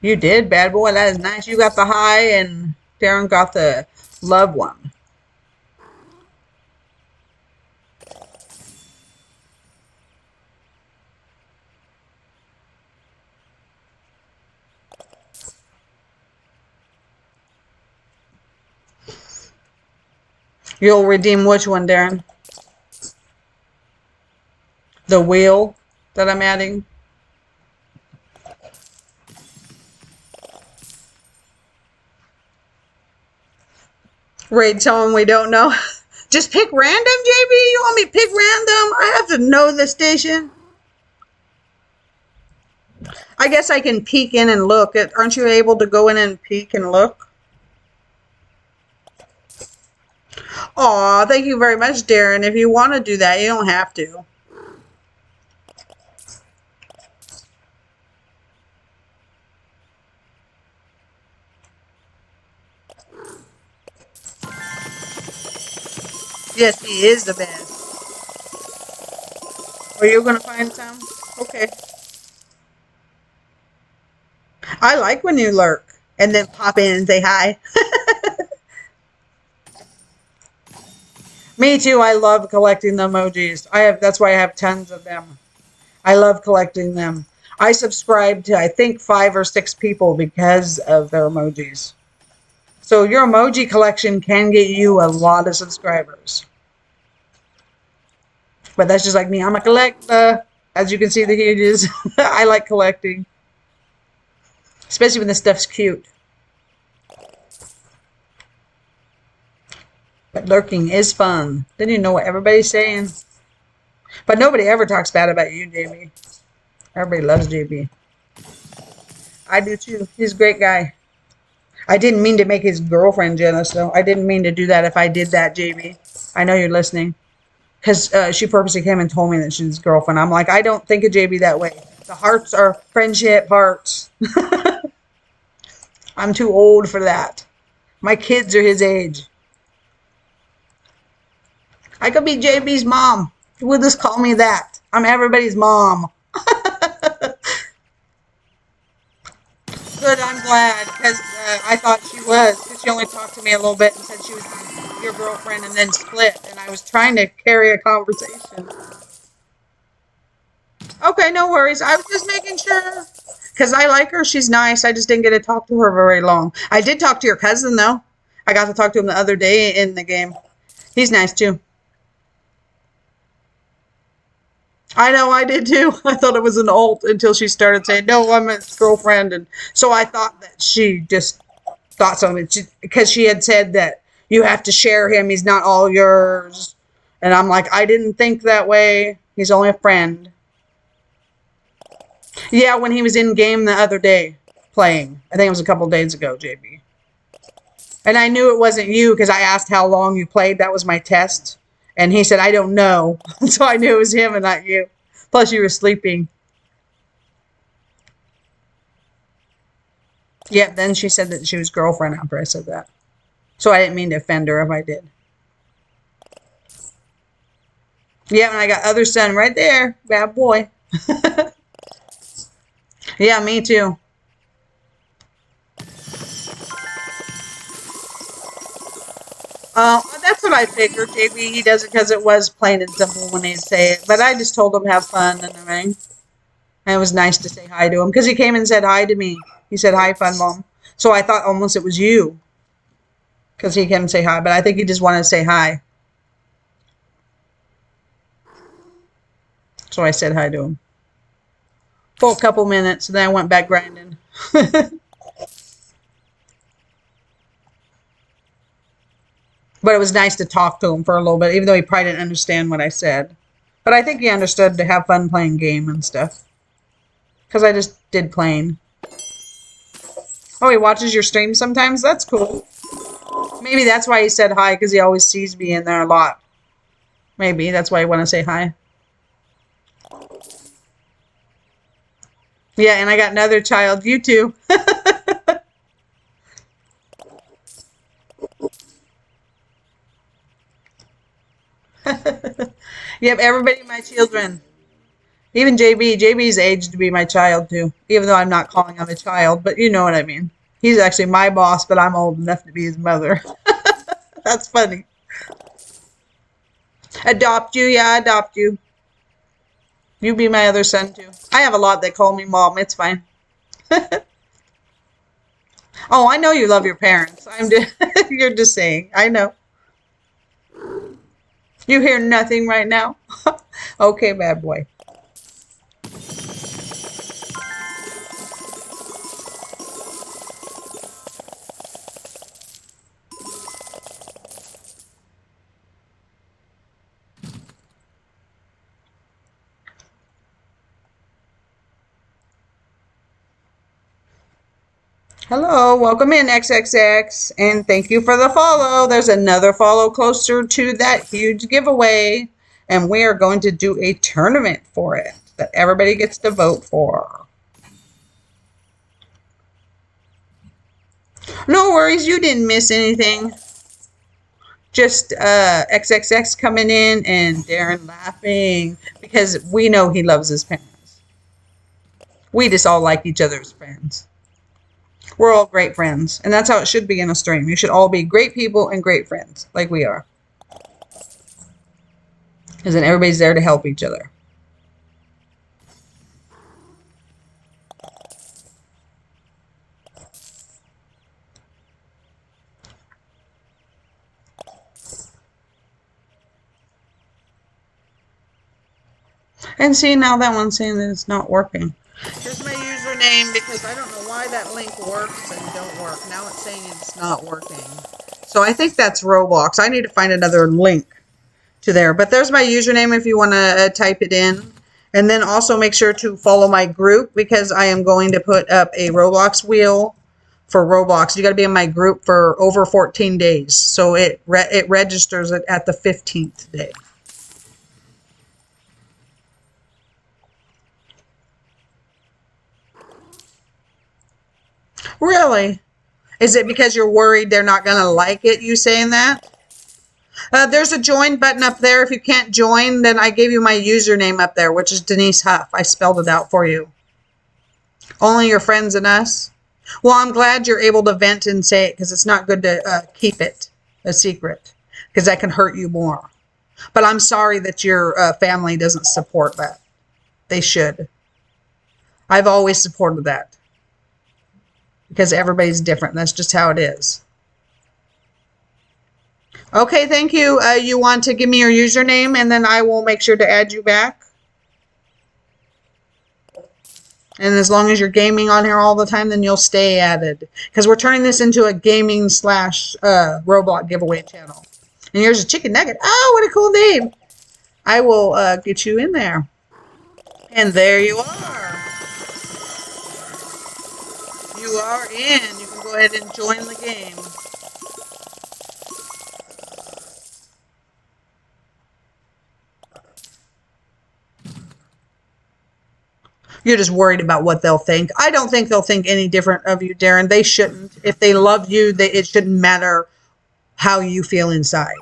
You did, bad boy. That is nice. You got the high and Darren got the love one. You'll redeem which one, Darren? The wheel that I'm adding? Raid someone we don't know. Just pick random, JB? You want me to pick random? I have to know the station. I guess I can peek in and look. Aren't you able to go in and peek and look? Aw, thank you very much, Darren. If you want to do that, you don't have to. Yes, he is the best. Are you going to find some? Okay. I like when you lurk and then pop in and say hi. Me too. I love collecting the emojis. That's why I have tons of them. I love collecting them. I subscribe to, I think, 5 or 6 people because of their emojis. So your emoji collection can get you a lot of subscribers. But that's just like me. I'm a collector. As you can see, the huges. I like collecting. Especially when the stuff's cute. But lurking is fun. Then you know what everybody's saying. But nobody ever talks bad about you, JB. Everybody loves JB. I do too. He's a great guy. I didn't mean to make his girlfriend jealous, though. I didn't mean to do that if I did that, JB. I know you're listening. Because she purposely came and told me that she's his girlfriend. I'm like, I don't think of JB that way. The hearts are friendship hearts. I'm too old for that. My kids are his age. I could be JB's mom. We'll just call me that. I'm everybody's mom. Good, I'm glad, because I thought she was, because she only talked to me a little bit and said she was your girlfriend and then split, and I I was trying to carry a conversation. Okay, no worries. I was just making sure. Because I like her. She's nice. I just didn't get to talk to her very long. I did talk to your cousin, though. I got to talk to him the other day in the game. He's nice, too. I know, I did, too. I thought it was an alt until she started saying, no, I'm his girlfriend. And so I thought that she just thought something. Because she had said that you have to share him. He's not all yours. And I'm like, I didn't think that way. He's only a friend. Yeah, when he was in game the other day playing. I think it was a couple days ago, JB. And I knew it wasn't you because I asked how long you played. That was my test. And he said, I don't know. So I knew it was him and not you. Plus you were sleeping. Yeah, then she said that she was girlfriend after I said that. So I didn't mean to offend her if I did. Yeah, and I got other son right there. Bad boy. Yeah, me too. That's what I figured, JB. He does it because it was plain and simple when he'd say it. But I just told him have fun and everything. And it was nice to say hi to him because he came and said hi to me. He said, hi, Fun Mom. So I thought almost it was you because he came and say hi. But I think he just wanted to say hi. So I said hi to him. For a couple minutes, and then I went back grinding. But it was nice to talk to him for a little bit, even though he probably didn't understand what I said. But I think he understood to have fun playing game and stuff. Because I just did plain. Oh, he watches your stream sometimes? That's cool. Maybe that's why he said hi, because he always sees me in there a lot. Maybe that's why he wanted to say hi. Yeah, and I got another child. You too. Yep, everybody my children. Even JB. JB's aged to be my child too. Even though I'm not calling him a child, but you know what I mean. He's actually my boss, but I'm old enough to be his mother. That's funny. Adopt you, yeah, adopt you. You be my other son too. I have a lot that call me mom. It's fine. Oh, I know you love your parents. I'm just, you're just saying. I know. You hear nothing right now? Okay, bad boy. Hello, welcome in XXX, and thank you for the follow. There's another follow closer to that huge giveaway, and we are going to do a tournament for it that everybody gets to vote for. No worries, you didn't miss anything. Just XXX coming in and Darren laughing because we know he loves his parents. We just all like each other as friends. We're all great friends, and that's how it should be in a stream. You should all be great people and great friends, like we are. Because then everybody's there to help each other. And see, now that one's saying that it's not working. Here's my username because I don't know why that link works and don't work. Now it's saying it's not working. So I think that's Roblox. I need to find another link to there. But there's my username if you want to type it in. And then also make sure to follow my group because I am going to put up a Roblox wheel for Roblox. You got to be in my group for over 14 days. So it registers it at the 15th day. Really? Is it because you're worried they're not going to like it, you saying that? There's a join button up there. If you can't join, then I gave you my username up there, which is Denise Huff. I spelled it out for you. Only your friends and us? Well, I'm glad you're able to vent and say it because it's not good to keep it a secret because that can hurt you more. But I'm sorry that your family doesn't support that. They should. I've always supported that. Because everybody's different. That's just how it is. Okay, thank you. You want to give me your username and then I will make sure to add you back? And as long as you're gaming on here all the time, then you'll stay added. Because we're turning this into a gaming slash Roblox giveaway channel. And here's a chicken nugget. Oh, what a cool name. I will get you in there. And there you are. You are in. You can go ahead and join the game. You're just worried about what they'll think. I don't think they'll think any different of you, Darren. They shouldn't. If they love you, it shouldn't matter how you feel inside.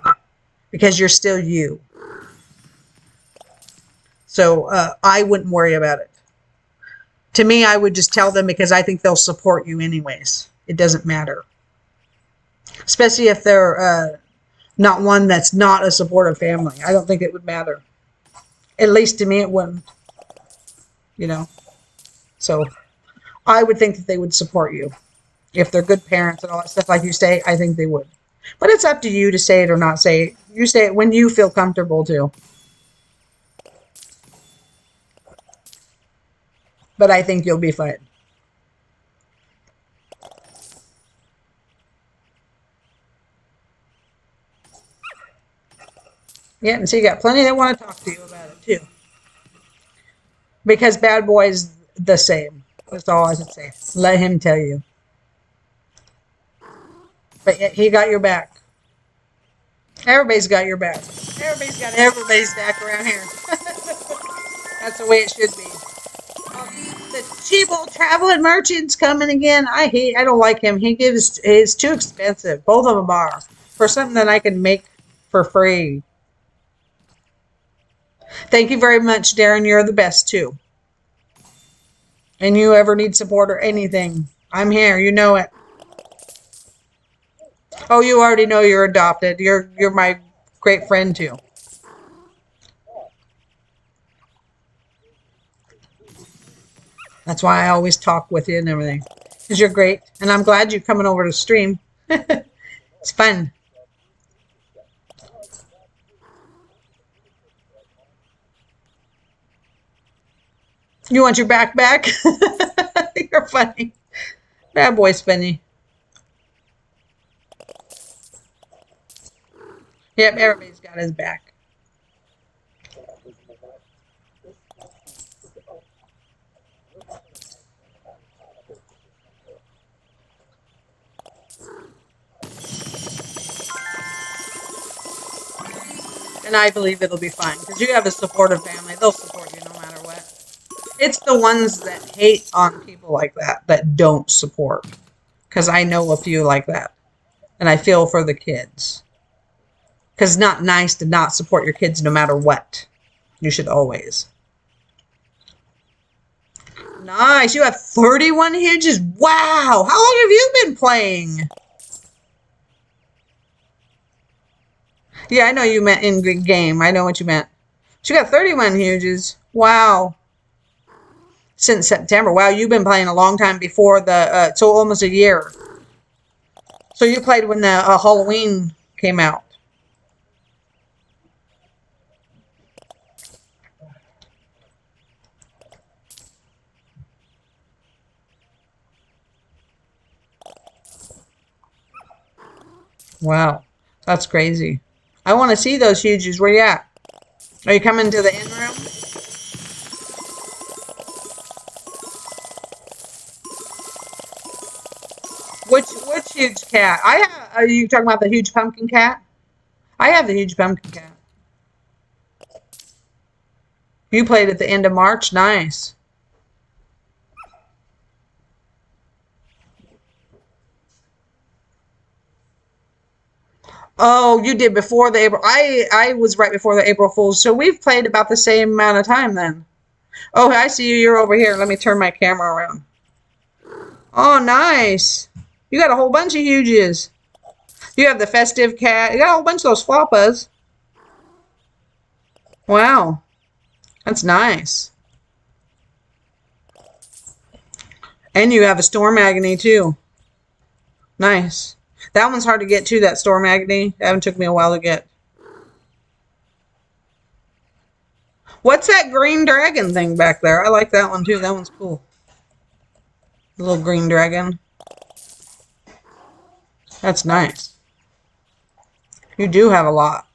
Because you're still you. So I wouldn't worry about it. To me, I would just tell them because I think they'll support you anyways. It doesn't matter. Especially if they're not one that's not a supportive family. I don't think it would matter. At least to me, it wouldn't. You know, so I would think that they would support you if they're good parents and all that stuff like you say. I think they would, but it's up to you to say it or not say it. You say it when you feel comfortable to. But I think you'll be fine. Yeah, and so you got plenty that want to talk to you about it too. Because Bad Boy's the same. That's all I should say. Let him tell you. But he got your back. Everybody's got your back. Everybody's got everybody's back around here. That's the way it should be. The cheap old traveling merchant's coming again. I don't like him. He's too expensive. Both of them are. For something that I can make for free. Thank you very much, Darren. You're the best, too. And you ever need support or anything, I'm here. You know it. Oh, you already know you're adopted. You're my great friend, too. That's why I always talk with you and everything. Because you're great. And I'm glad you're coming over to stream. It's fun. You want your back back? You're funny. Bad Boy's funny. Yep, everybody's got his back. And I believe it'll be fine. Because you have a supportive family. They'll support you no matter what. It's the ones that hate on people like that don't support. Because I know a few like that. And I feel for the kids. Because it's not nice to not support your kids no matter what. You should always. Nice. You have 31 hinges. Wow. How long have you been playing? Yeah, I know you meant in game. I know what you meant. She got 31 huges. Wow. Since September. Wow, you've been playing a long time before the, so almost a year. So you played when the Halloween came out. Wow, that's crazy. I want to see those huges. Where you at? Are you coming to the in room? Which huge cat? Are you talking about the huge pumpkin cat? I have the huge pumpkin cat. You played at the end of March? Nice. Oh, you did before the April. I was right before the April Fools. So we've played about the same amount of time then. Oh, I see you. You're over here. Let me turn my camera around. Oh, nice. You got a whole bunch of huges. You have the festive cat. You got a whole bunch of those floppas. Wow. That's nice. And you have a storm agony too. Nice. That one's hard to get too, that storm agony. That one took me a while to get. What's that green dragon thing back there? I like that one too. That one's cool. The little green dragon. That's nice. You do have a lot.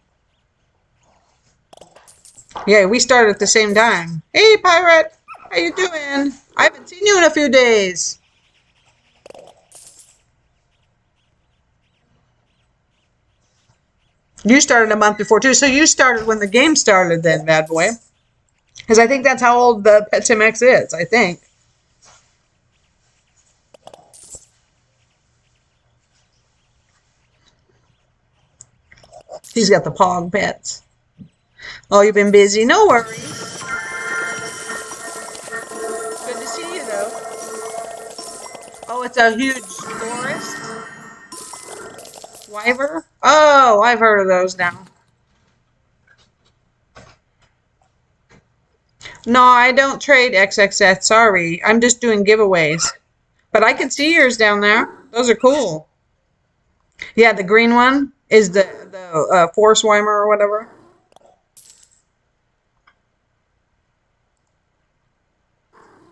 Yeah, we started at the same time. Hey, Pirate. How you doing? I haven't seen you in a few days. You started a month before too, so you started when the game started then, bad boy. Because I think that's how old the Pet Sim X is, I think. He's got the Pog pets. Oh, you've been busy? No worries. Good to see you, though. Oh, it's a huge forest? Wyver? Oh, I've heard of those now. No, I don't trade XXS. Sorry. I'm just doing giveaways. But I can see yours down there. Those are cool. Yeah, the green one is the Forest Weimer or whatever.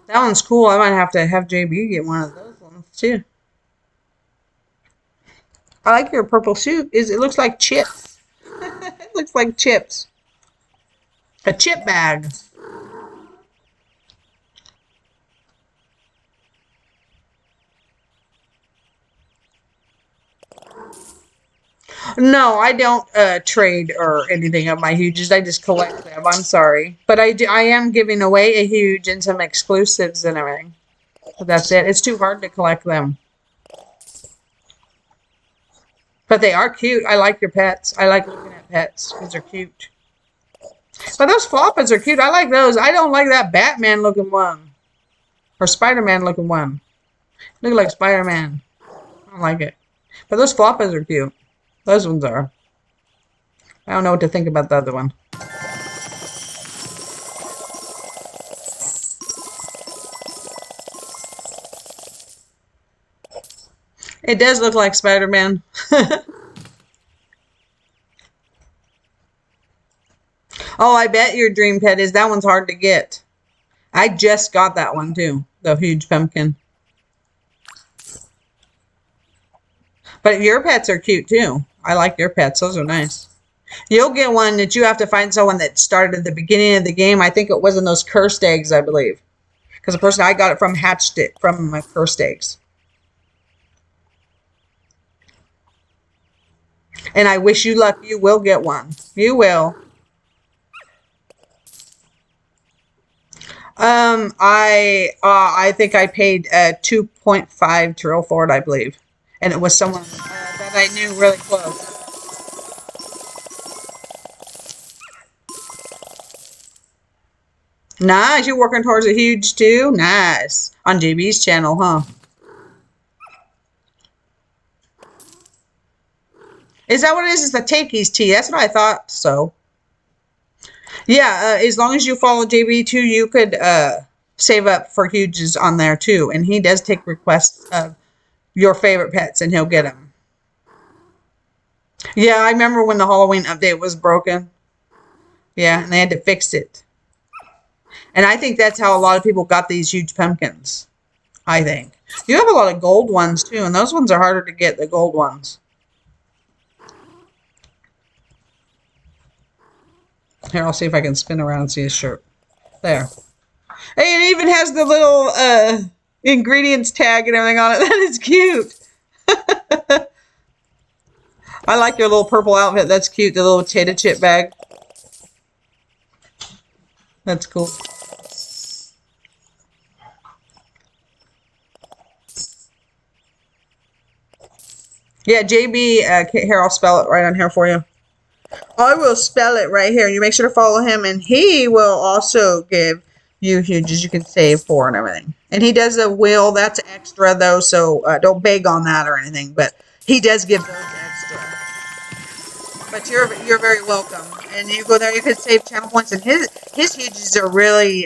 That one's cool. I might have to have JB get one of those ones too. I like your purple suit. It looks like chips. It looks like chips. A chip bag. No, I don't trade or anything of my huges. I just collect them. I'm sorry. But I am giving away a huge and some exclusives and everything. But that's it. It's too hard to collect them. But they are cute. I like your pets. I like looking at pets because they're cute. But those floppas are cute. I like those. I don't like that Batman looking one. Or Spider-Man looking one. Look like Spider-Man. I don't like it. But those floppas are cute. Those ones are. I don't know what to think about the other one. It does look like Spider-Man. Oh, I bet your dream pet is. That one's hard to get. I just got that one too. The huge pumpkin. But your pets are cute too. I like your pets. Those are nice. You'll get one that you have to find someone that started at the beginning of the game. I think it was in those cursed eggs, I believe. Because the person I got it from hatched it from my cursed eggs. And I wish you luck. You will get one. You will. I think I paid 2.5 trill for it, I believe. And it was someone that I knew really close. Nice. You're working towards a huge too? Nice. On JB's channel, huh? Is that what it is? It's the Takey's tea. That's what I thought so. Yeah, as long as you follow JB too, you could save up for huges on there too. And he does take requests of your favorite pets and he'll get them. Yeah, I remember when the Halloween update was broken. Yeah, and they had to fix it. And I think that's how a lot of people got these huge pumpkins. I think. You have a lot of gold ones too, and those ones are harder to get, the gold ones. Here, I'll see if I can spin around and see his shirt. There. Hey, it even has the little ingredients tag and everything on it. That is cute. I like your little purple outfit. That's cute. The little potato chip bag. That's cool. Yeah, JB, here, I'll spell it right on here for you. I will spell it right here. You make sure to follow him, and he will also give you huges you can save for and everything. And he does a wheel. That's extra, though, so don't beg on that or anything. But he does give those extra. But you're very welcome. And you go there, you could save channel points. And his huges are really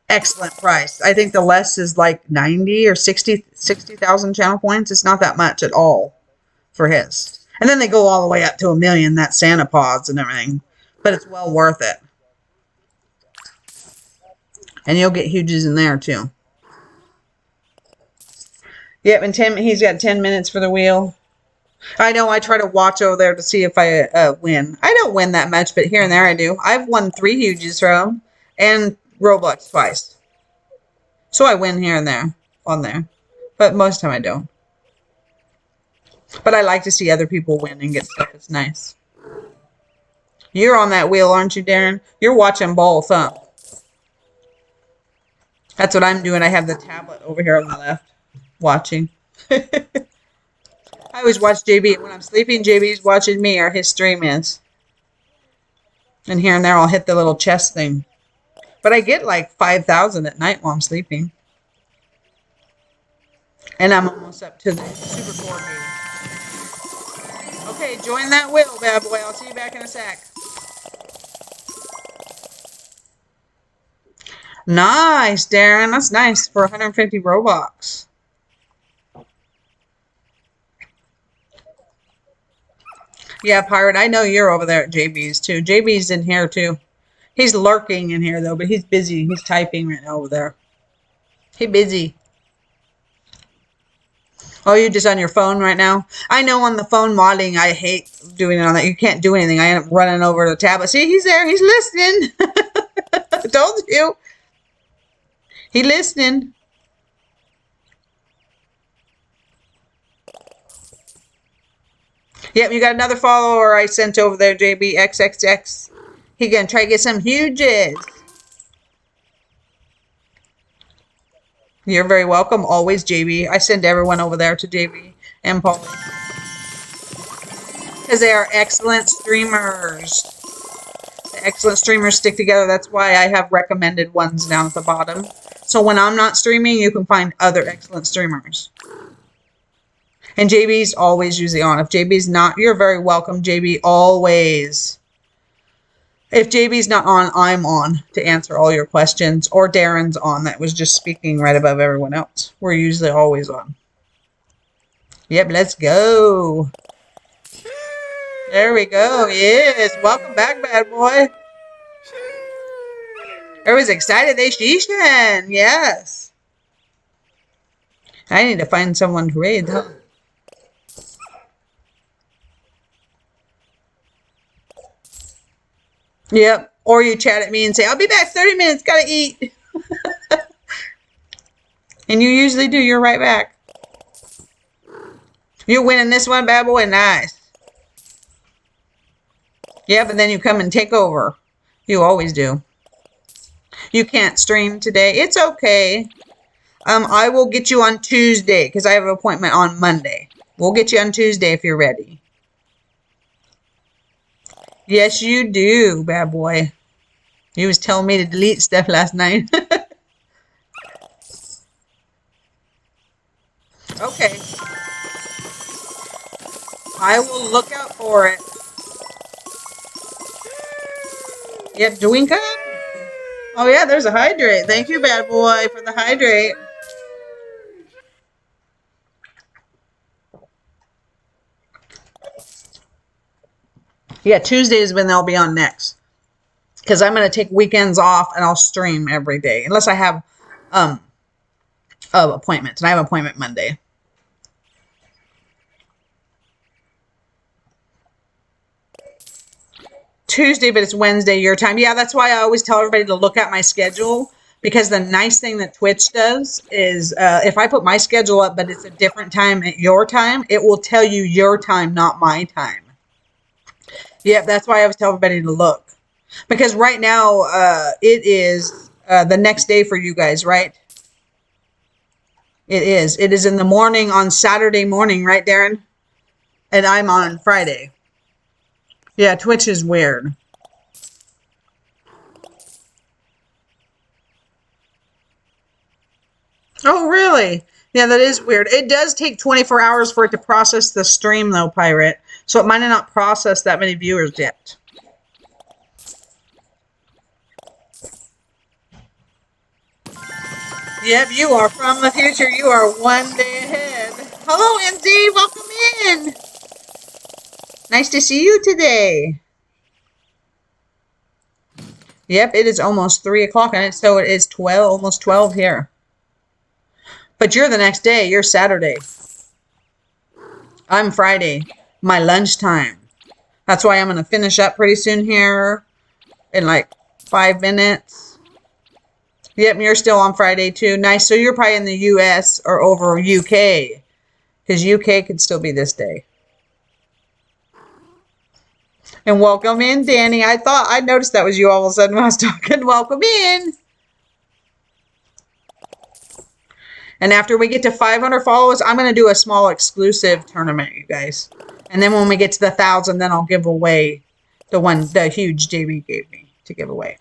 excellent price. I think the less is like 90 or 60,000 channel points. It's not that much at all for his. And then they go all the way up to 1,000,000. That Santa pods and everything. But it's well worth it. And you'll get huges in there too. Yep, and he's got 10 minutes for the wheel. I know I try to watch over there to see if I win. I don't win that much, but here and there I do. I've won 3 huges from him and Roblox twice. So I win here and there on there. But most of the time I don't. But I like to see other people win and get stuff. It's nice. You're on that wheel, aren't you, Darren? You're watching both, huh? That's what I'm doing. I have the tablet over here on the left watching. I always watch JB. When I'm sleeping, JB's watching me, or his stream is. And here and there, I'll hit the little chest thing. But I get like 5,000 at night while I'm sleeping. And I'm almost up to the super core meeting. Okay, join that wheel, bad boy. I'll see you back in a sec. Nice, Darren. That's nice for 150 Robux. Yeah, Pirate, I know you're over there at JB's too. JB's in here too. He's lurking in here though, but he's busy. He's typing right now over there. He busy. Oh, you're just on your phone right now? I know on the phone modding, I hate doing it on that. You can't do anything. I end up running over to the tablet. See, he's there. He's listening. I told you. He listening. Yep, you got another follower I sent over there, JBXXX. He gonna try to get some huges. You're very welcome. Always, JB. I send everyone over there to JB and Polly. Because they are excellent streamers. The excellent streamers stick together. That's why I have recommended ones down at the bottom. So when I'm not streaming, you can find other excellent streamers. And JB's always usually on. If JB's not, you're very welcome, JB, always. If JB's not on, I'm on to answer all your questions. Or Darren's on. That was just speaking right above everyone else. We're usually always on. Yep, let's go. There we go. Yes. Welcome back, bad boy. Everyone's excited. They sheeshin. Yes. I need to find someone to raid, huh? Yep. Or you chat at me and say, I'll be back 30 minutes. Gotta eat. And you usually do. You're right back. You're winning this one, bad boy. Nice. Yep. And then you come and take over. You always do. You can't stream today. It's okay. I will get you on Tuesday because I have an appointment on Monday. We'll get you on Tuesday if you're ready. Yes, you do, bad boy. He was telling me to delete stuff last night. Okay. I will look out for it. Yep, Dwinka? Oh yeah, there's a hydrate. Thank you, bad boy, for the hydrate. Yeah, Tuesday is when they'll be on next. Because I'm going to take weekends off and I'll stream every day. Unless I have appointments. And I have an appointment Monday. Tuesday, but it's Wednesday your time. Yeah, that's why I always tell everybody to look at my schedule. Because the nice thing that Twitch does is if I put my schedule up, but it's a different time at your time, it will tell you your time, not my time. Yep, that's why I always tell everybody to look. Because right now, it is the next day for you guys, right? It is. It is in the morning on Saturday morning, right, Darren? And I'm on Friday. Yeah, Twitch is weird. Oh, really? Yeah, that is weird. It does take 24 hours for it to process the stream, though, Pirate. So it might have not processed that many viewers yet. Yep, you are from the future. You are one day ahead. Hello, NZ. Welcome in. Nice to see you today. Yep, it is almost 3 o'clock, and so it is 12, almost 12 here. But you're the next day. You're Saturday. I'm Friday. My lunchtime. That's why I'm going to finish up pretty soon here in like 5 minutes. Yep, you're still on Friday too. Nice. So you're probably in the US or over UK. Because UK could still be this day. And welcome in, Danny. I noticed that was you all of a sudden when I was talking. Welcome in. And after we get to 500 followers, I'm going to do a small exclusive tournament, you guys. And then when we get to the 1,000, then I'll give away the huge JB gave me to give away.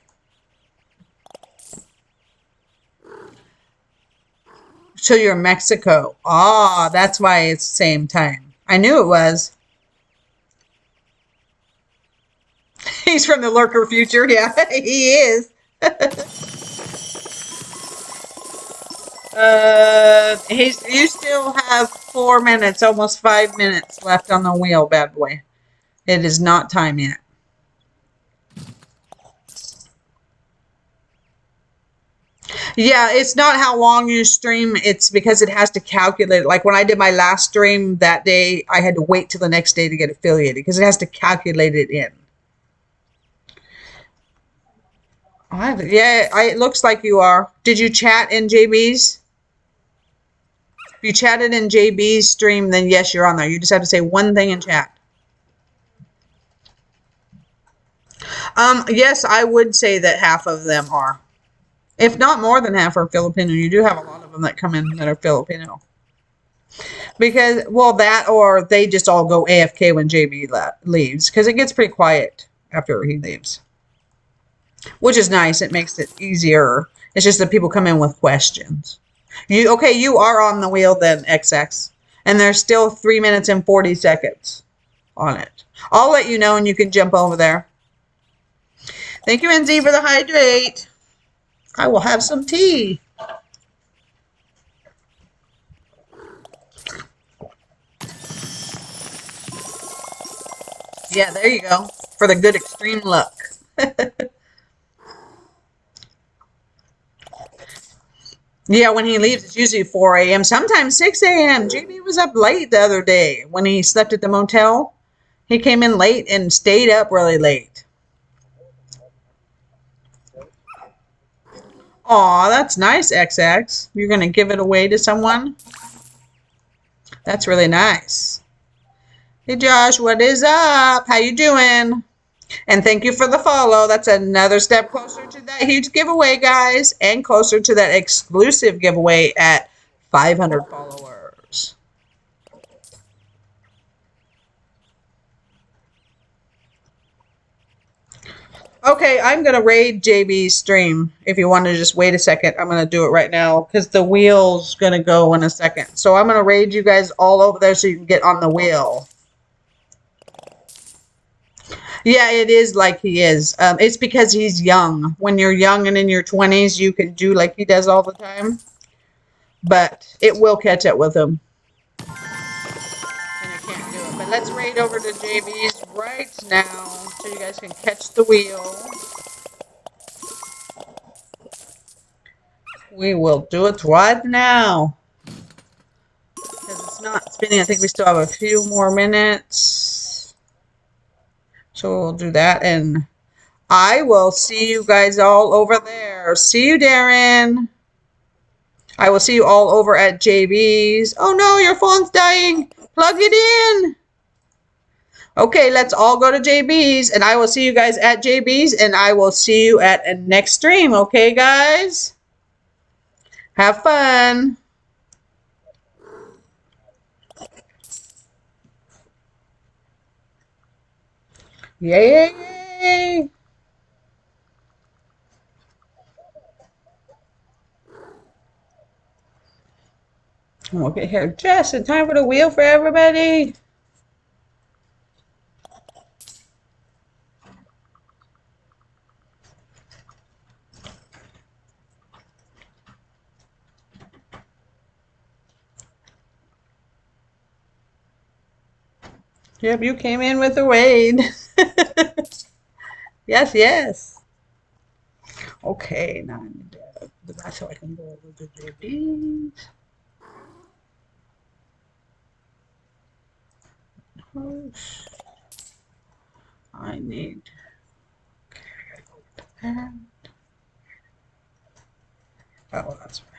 So you're in Mexico. Ah, that's why it's same time. I knew it was. He's from the lurker future. Yeah, he is. You still have 4 minutes, almost 5 minutes left on the wheel, bad boy. It is not time yet. Yeah, it's not how long you stream. It's because it has to calculate. Like when I did my last stream that day, I had to wait till the next day to get affiliated because it has to calculate it in. It looks like you are. Did you chat in JB's? If you chatted in JB's stream, then yes, you're on there. You just have to say one thing in chat. Yes, I would say that half of them are. If not more than half are Filipino. You do have a lot of them that come in that are Filipino. Because, well, that or they just all go AFK when JB leaves. Because it gets pretty quiet after he leaves. Which is nice. It makes it easier. It's just that people come in with questions. You are on the wheel then, XX. And there's still 3 minutes and 40 seconds on it. I'll let you know and you can jump over there. Thank you, NZ, for the hydrate. I will have some tea. Yeah, there you go. For the good extreme luck. Yeah, when he leaves, it's usually 4 a.m., sometimes 6 a.m. JB was up late the other day when he slept at the motel. He came in late and stayed up really late. Aw, that's nice, XX. You're going to give it away to someone? That's really nice. Hey, Josh, what is up? How you doing? And thank you for the follow. That's another step closer to that huge giveaway, guys. And closer to that exclusive giveaway at 500 followers. Okay, I'm going to raid JB's stream. If you want to just wait a second, I'm going to do it right now. Because the wheel's going to go in a second. So I'm going to raid you guys all over there so you can get on the wheel. Yeah, it is like he is. It's because he's young. When you're young and in your 20s, you can do like he does all the time. But it will catch up with him. And it can't do it. But let's raid over to JB's right now so you guys can catch the wheel. We will do it right now. Because it's not spinning. I think we still have a few more minutes. So we'll do that and I will see you guys all over there. See you, Darren. I will see you all over at JB's. Oh no, your phone's dying. Plug it in. Okay, let's all go to JB's and I will see you guys at JB's and I will see you at a next stream. Okay, guys? Have fun. Yay! Okay, here, Jess, it's time for the wheel for everybody. Yep, you came in with the Wade. Yes, yes. Okay, now I need to do that so I can go over the JDs. I need. Okay, I gotta go with that. Oh, that's right.